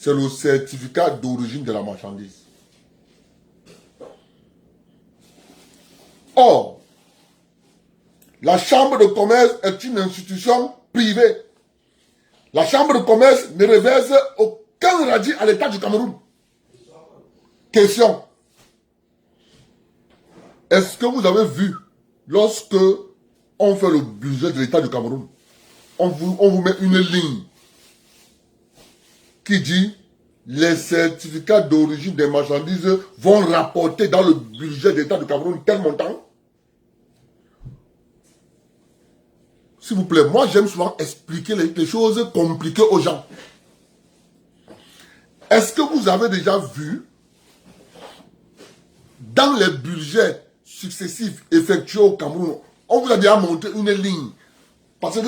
c'est le certificat d'origine de la marchandise. Or, la Chambre de commerce est une institution privée. La Chambre de commerce ne reverse aucun radis à l'État du Cameroun. Question. Est-ce que vous avez vu, lorsque on fait le budget de l'État du Cameroun, on vous met une ligne qui dit les certificats d'origine des marchandises vont rapporter dans le budget de l'État du Cameroun tel montant? S'il vous plaît, moi j'aime souvent expliquer les choses compliquées aux gens. Est-ce que vous avez déjà vu dans les budgets successifs effectués au Cameroun, on vous a déjà montré une ligne? Parce que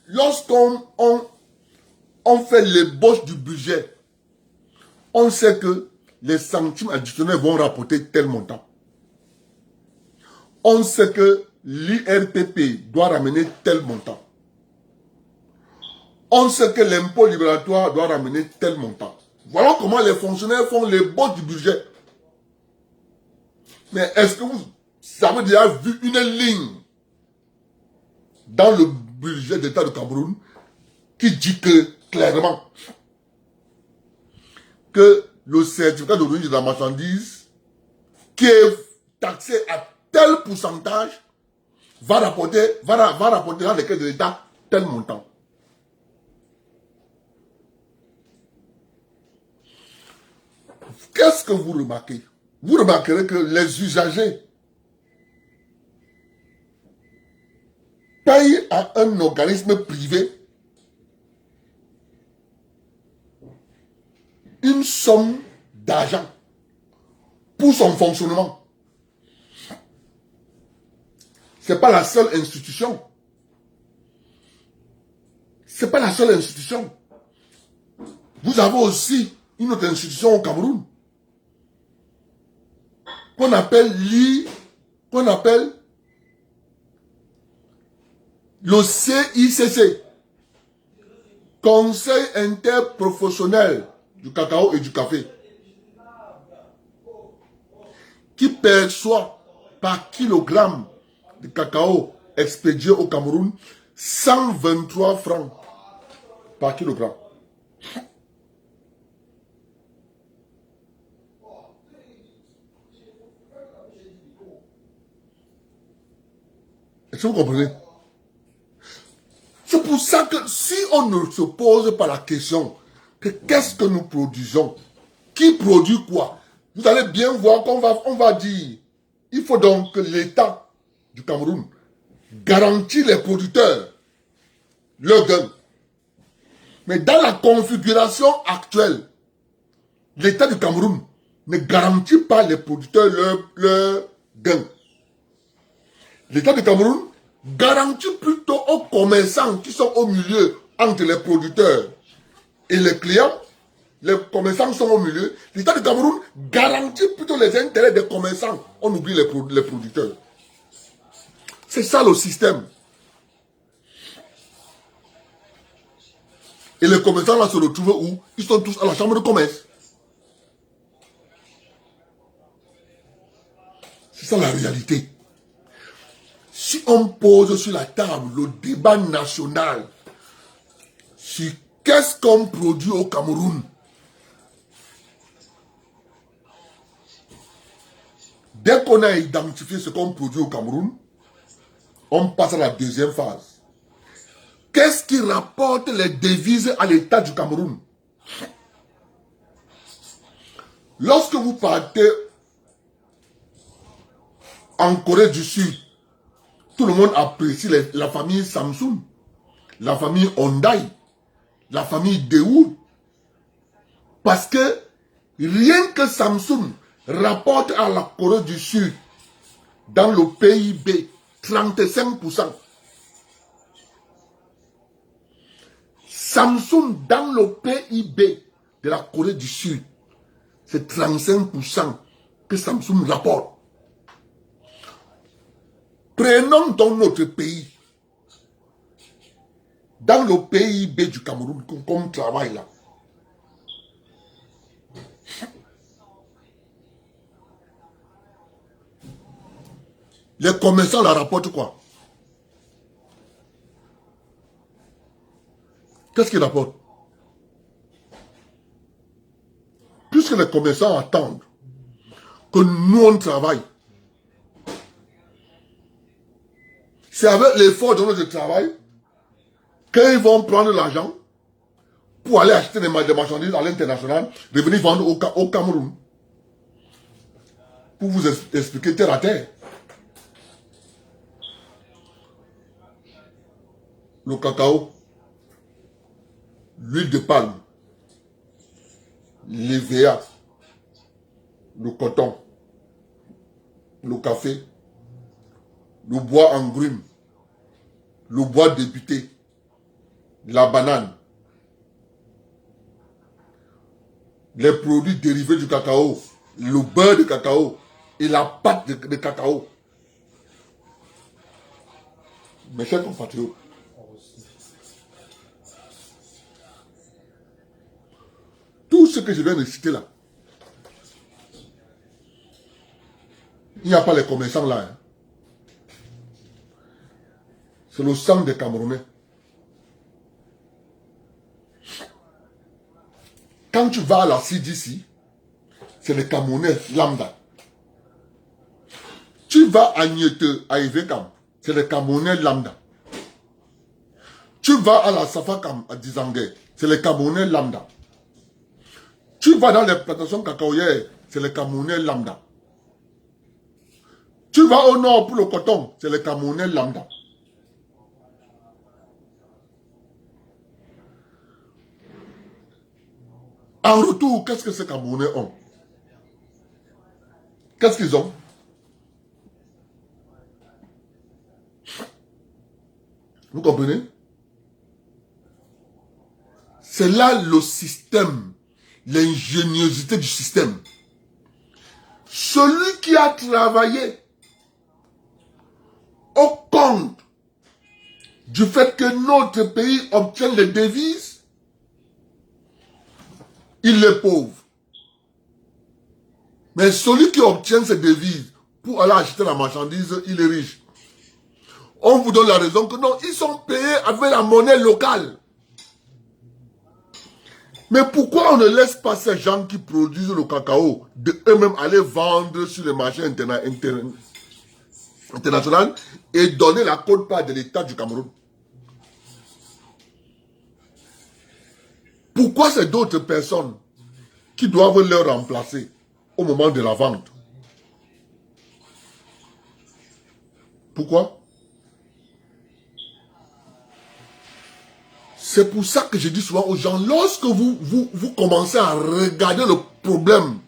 lorsqu'on fait l'ébauche du budget, on sait que les centimes additionnels vont rapporter tel montant. On sait que l'IRPP doit ramener tel montant. On sait que l'impôt libératoire doit ramener tel montant. Voilà comment les fonctionnaires font l'ébauche du budget. Mais est-ce que vous avez déjà vu une ligne dans le budget d'État du Cameroun qui dit que clairement que le certificat d'origine de la marchandise qui est taxé à tel pourcentage va rapporter dans les caisses de l'État tel montant? Qu'est-ce que vous remarquez? Vous remarquerez que les usagers payent à un organisme privé une somme d'argent pour son fonctionnement. Ce n'est pas la seule institution. Ce n'est pas la seule institution. Vous avez aussi une autre institution au Cameroun qu'on appelle le CICC, Conseil interprofessionnel du cacao et du café, qui perçoit par kilogramme de cacao expédié au Cameroun 123 francs par kilogramme. Est-ce que vous comprenez? C'est pour ça que si on ne se pose pas la question que qu'est-ce que nous produisons, qui produit quoi, vous allez bien voir qu'on va dire, il faut donc que l'État du Cameroun garantit les producteurs leur gain. Mais dans la configuration actuelle, l'État du Cameroun ne garantit pas les producteurs leur gain. L'État du Cameroun garantit plutôt aux commerçants qui sont au milieu entre les producteurs et les clients. Les commerçants sont au milieu. L'État du Cameroun garantit plutôt les intérêts des commerçants. On oublie les producteurs. C'est ça le système. Et les commerçants là se retrouvent où? Ils sont tous à la chambre de commerce. C'est ça la réalité. Si on pose sur la table le débat national sur qu'est-ce qu'on produit au Cameroun? Dès qu'on a identifié ce qu'on produit au Cameroun, on passe à la deuxième phase. Qu'est-ce qui rapporte les devises à l'État du Cameroun? Lorsque vous partez en Corée du Sud, tout le monde apprécie la famille Samsung, la famille Hyundai, la famille Daewoo. Parce que rien que Samsung rapporte à la Corée du Sud, dans le PIB, 35%. Samsung, dans le PIB de la Corée du Sud, c'est 35% que Samsung rapporte. Prenons donc notre pays. Dans le PIB du Cameroun, comme travail là. Les commerçants la rapportent quoi? Qu'est-ce qu'ils rapportent? Puisque les commerçants attendent que nous on travaille, c'est avec l'effort de notre travail qu'ils vont prendre l'argent pour aller acheter des marchandises à l'international, revenir vendre au Cameroun. Pour vous expliquer terre à terre. Le cacao, l'huile de palme, l'EVA, le coton, le café, le bois en grume, le bois débuté, la banane, les produits dérivés du cacao, le beurre de cacao et la pâte de cacao. Mes chers compatriotes, tout ce que je viens de citer là, il n'y a pas les commerçants là. Hein. C'est le sang des Camerounais. Quand tu vas à la CDC, c'est les Camerounais lambda. Tu vas à Niete, à Ivekam, c'est les Camerounais lambda. Tu vas à la Safakam, à Dizangé, c'est les Camerounais lambda. Tu vas dans les plantations cacaoyères, c'est les Camerounais lambda. Tu vas au nord pour le coton, c'est les Camerounais lambda. En retour, qu'est-ce que ces Camerounais ont? Qu'est-ce qu'ils ont? Vous comprenez? C'est là le système, l'ingéniosité du système. Celui qui a travaillé au compte du fait que notre pays obtient les devises, il est pauvre. Mais celui qui obtient ces devises pour aller acheter la marchandise, il est riche. On vous donne la raison que non, ils sont payés avec la monnaie locale. Mais pourquoi on ne laisse pas ces gens qui produisent le cacao de eux-mêmes aller vendre sur les marchés internationaux et donner la quote-part de l'État du Cameroun? Pourquoi c'est d'autres personnes qui doivent leur remplacer au moment de la vente? Pourquoi? C'est pour ça que je dis souvent aux gens, lorsque vous commencez à regarder le problème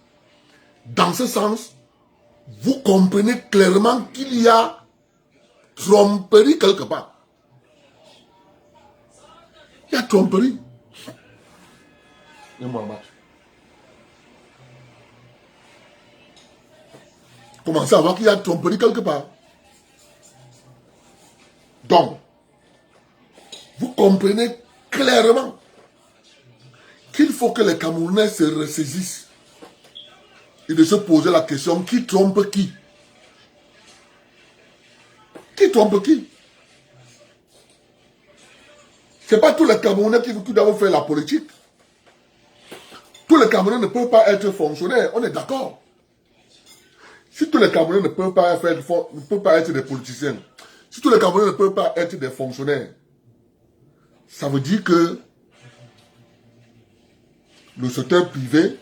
dans ce sens, vous comprenez clairement qu'il y a tromperie quelque part. Il y a tromperie. Commencez à voir qu'il y a tromperie quelque part. Donc, vous comprenez clairement qu'il faut que les Camerounais se ressaisissent et de se poser la question, qui trompe qui? Qui trompe qui? Ce n'est pas tous les Camerounais qui doivent faire la politique. Tous les Camerounais ne peuvent pas être fonctionnaires, on est d'accord. Si tous les Camerounais ne peuvent pas être des politiciens, si tous les Camerounais ne peuvent pas être des fonctionnaires, ça veut dire que le secteur privé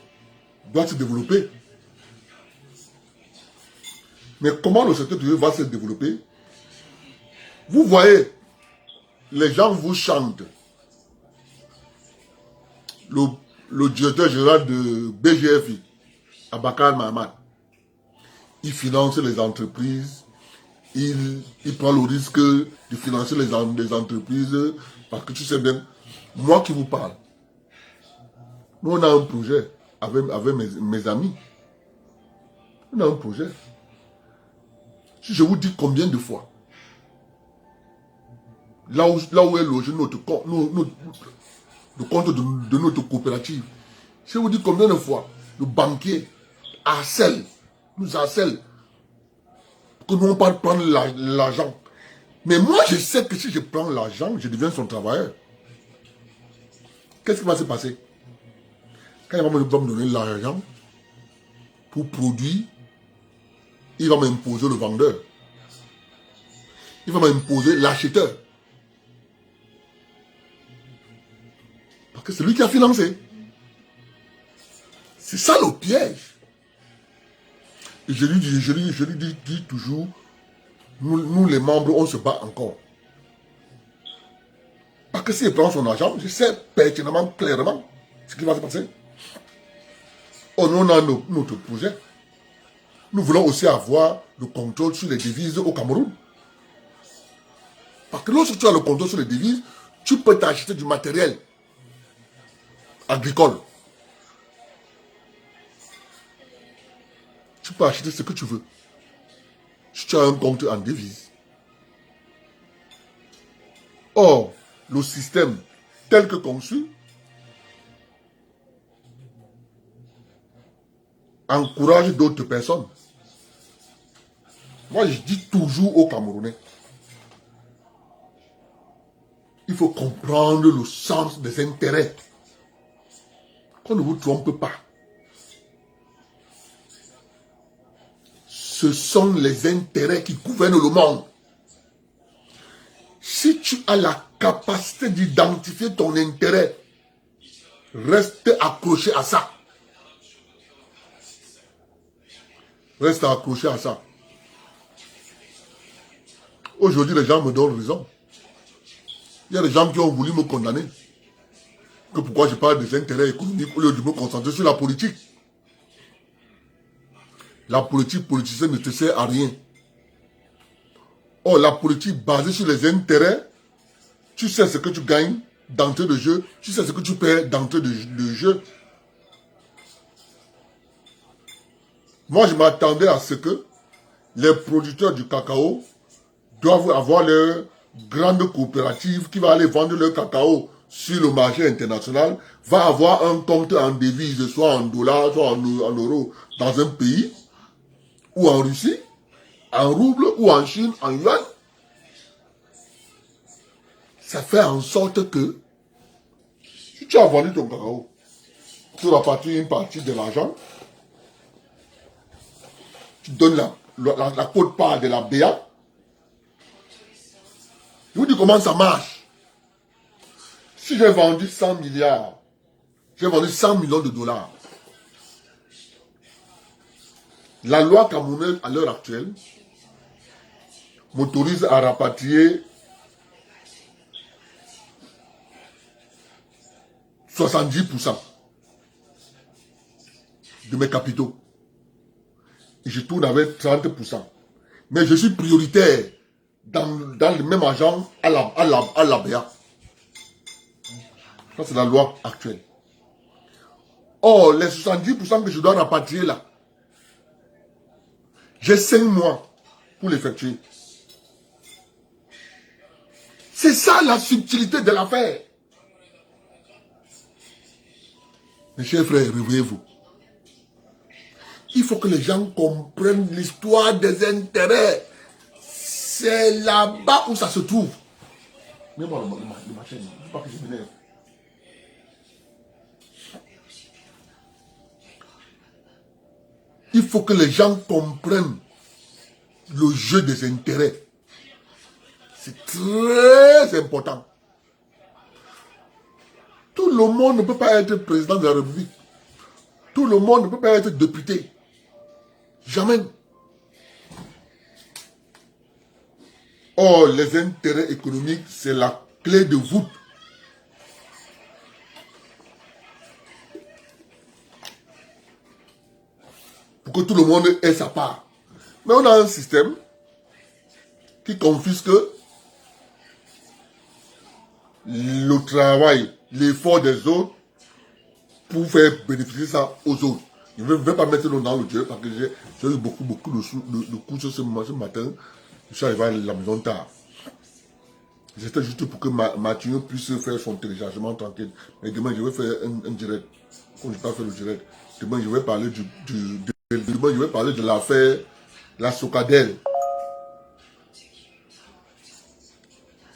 doit se développer. Mais comment le secteur privé va se développer? Vous voyez, les gens vous chantent. Le directeur général de BGFI, Abakar Mahamad, il finance les entreprises, il prend le risque de financer les entreprises, parce que tu sais bien, moi qui vous parle, nous on a un projet avec mes amis. On a un projet. Si je vous dis combien de fois, là où est logé le compte de notre coopérative, je vous dis combien de fois le banquier nous harcèle, que nous on pas prendre l'argent. Mais moi je sais que si je prends l'argent, je deviens son travailleur. Qu'est-ce qui va se passer? Quand il va me donner l'argent pour produire, il va m'imposer le vendeur. Il va m'imposer l'acheteur. Parce que c'est lui qui a financé. C'est ça le piège. Et je lui dis toujours, nous les membres, on se bat encore. Parce que s'il prend son argent, je sais pertinemment, clairement, ce qui va se passer. Oh, nous on a notre projet. Nous voulons aussi avoir le contrôle sur les devises au Cameroun. Parce que lorsque tu as le contrôle sur les devises, tu peux t'acheter du matériel agricole. Tu peux acheter ce que tu veux. Si tu as un compte en devises. Or, le système tel que conçu encourage d'autres personnes. Moi, je dis toujours aux Camerounais, il faut comprendre le sens des intérêts. Qu'on ne vous trompe pas. Ce sont les intérêts qui gouvernent le monde. Si tu as la capacité d'identifier ton intérêt, reste accroché à ça. Reste accroché à ça. Aujourd'hui, les gens me donnent raison. Il y a des gens qui ont voulu me condamner. Que pourquoi je parle des intérêts économiques au lieu de me concentrer sur la politique. La politique politicienne ne te sert à rien. Or, la politique basée sur les intérêts, tu sais ce que tu gagnes d'entrée de jeu, tu sais ce que tu perds d'entrée de jeu. Moi, je m'attendais à ce que les producteurs du cacao doivent avoir leur grande coopérative qui va aller vendre leur cacao sur le marché international, va avoir un compte en devise, soit en dollars, soit en euros, dans un pays, ou en Russie, en rouble, ou en Chine, en yuan. Ça fait en sorte que, si tu as vendu ton cacao, tu vas partir une partie de l'argent, tu donnes la quote-part de la BA. Je vous dis comment ça marche. Si j'ai vendu 100 milliards, j'ai vendu 100 millions de dollars. La loi camerounaise à l'heure actuelle m'autorise à rapatrier 70% de mes capitaux. Et je tourne avec 30%. Mais je suis prioritaire dans le même argent à la BA. Ça, c'est la loi actuelle. Or, les 70% que je dois rapatrier là, j'ai 5 mois pour l'effectuer. C'est ça la subtilité de l'affaire. Mes chers frères, réveillez-vous. Il faut que les gens comprennent l'histoire des intérêts. C'est là-bas où ça se trouve. Mets-moi le machin. Je ne veux pas que je m'énerve. Il faut que les gens comprennent le jeu des intérêts. C'est très important. Tout le monde ne peut pas être président de la République. Tout le monde ne peut pas être député. Jamais. Or, les intérêts économiques, c'est la clé de voûte. Pour que tout le monde ait sa part. Mais on a un système qui confisque le travail, l'effort des autres pour faire bénéficier ça aux autres. Je ne vais pas mettre le nom dans le jeu parce que j'ai eu beaucoup de couches ce matin. Je suis arrivé à la maison tard. C'était juste pour que Mathieu puisse faire son téléchargement tranquille. Mais demain, je vais faire un direct. Comme je n'ai pas fait le direct. Demain, je vais parler demain, je vais parler de l'affaire la Socadelle.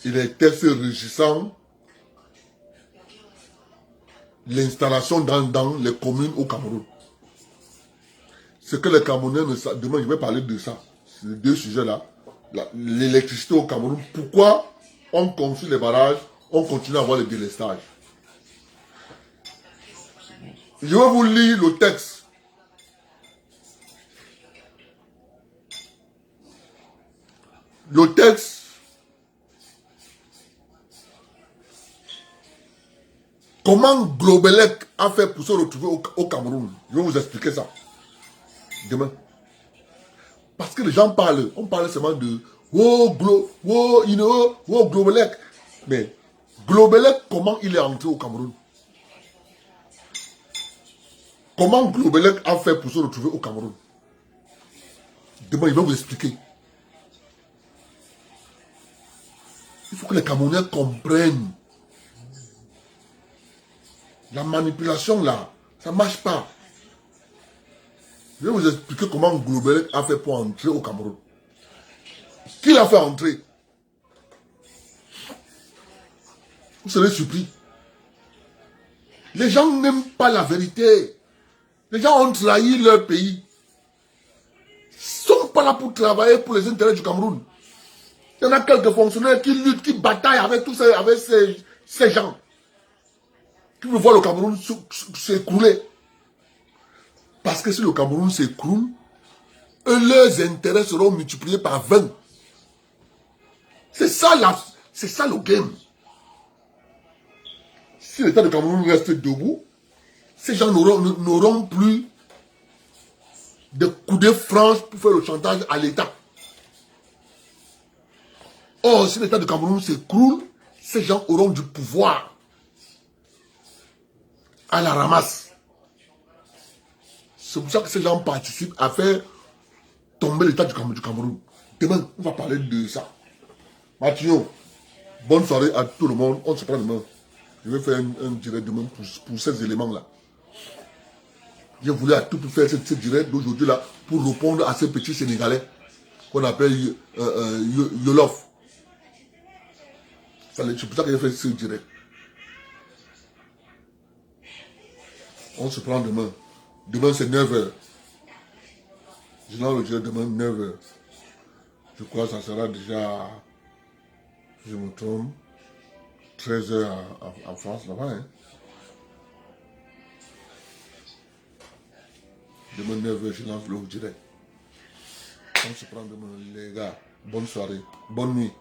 Il est textes régissant l'installation dans les communes au Cameroun. Ce que les Camerounais ne savent, demain je vais parler de ça, ces deux sujets-là. L'électricité au Cameroun, pourquoi on construit les barrages, on continue à avoir les délestages. Je vais vous lire le texte. Le texte comment Globelec a fait pour se retrouver au Cameroun. Je vais vous expliquer ça. Demain. Parce que les gens parlent. On parle seulement de Globelec. Mais Globelec, comment il est entré au Cameroun? Comment Globelec a fait pour se retrouver au Cameroun? Demain, il va vous expliquer. Il faut que les Camerounais comprennent. La manipulation là, ça ne marche pas. Je vais vous expliquer comment Globelec a fait pour entrer au Cameroun. Qui l'a fait entrer? Vous serez surpris. Les gens n'aiment pas la vérité. Les gens ont trahi leur pays. Ils ne sont pas là pour travailler pour les intérêts du Cameroun. Il y en a quelques fonctionnaires qui luttent, qui bataillent avec tous ces gens. Qui veulent voir le Cameroun s'écrouler. Parce que si le Cameroun s'écroule, leurs intérêts seront multipliés par 20. C'est ça le game. Si l'État de Cameroun reste debout, ces gens n'auront plus de coudées franches pour faire le chantage à l'État. Or, si l'État de Cameroun s'écroule, ces gens auront du pouvoir à la ramasse. C'est pour ça que ces gens participent à faire tomber l'État du Cameroun. Demain, on va parler de ça. Mathieu, bonne soirée à tout le monde. On se prend demain. Je vais faire un direct demain pour ces éléments-là. J'ai voulu à tout pour faire ce direct d'aujourd'hui-là pour répondre à ces petits Sénégalais qu'on appelle Yolof. C'est pour ça que j'ai fait ce direct. On se prend demain. Demain, c'est 9h. Je lance le direct demain, 9h. Je crois que ça sera déjà, je me trompe, 13h en France, là-bas. Hein. Demain, 9h, je lance le direct. On se prend demain, les gars. Bonne soirée. Bonne nuit.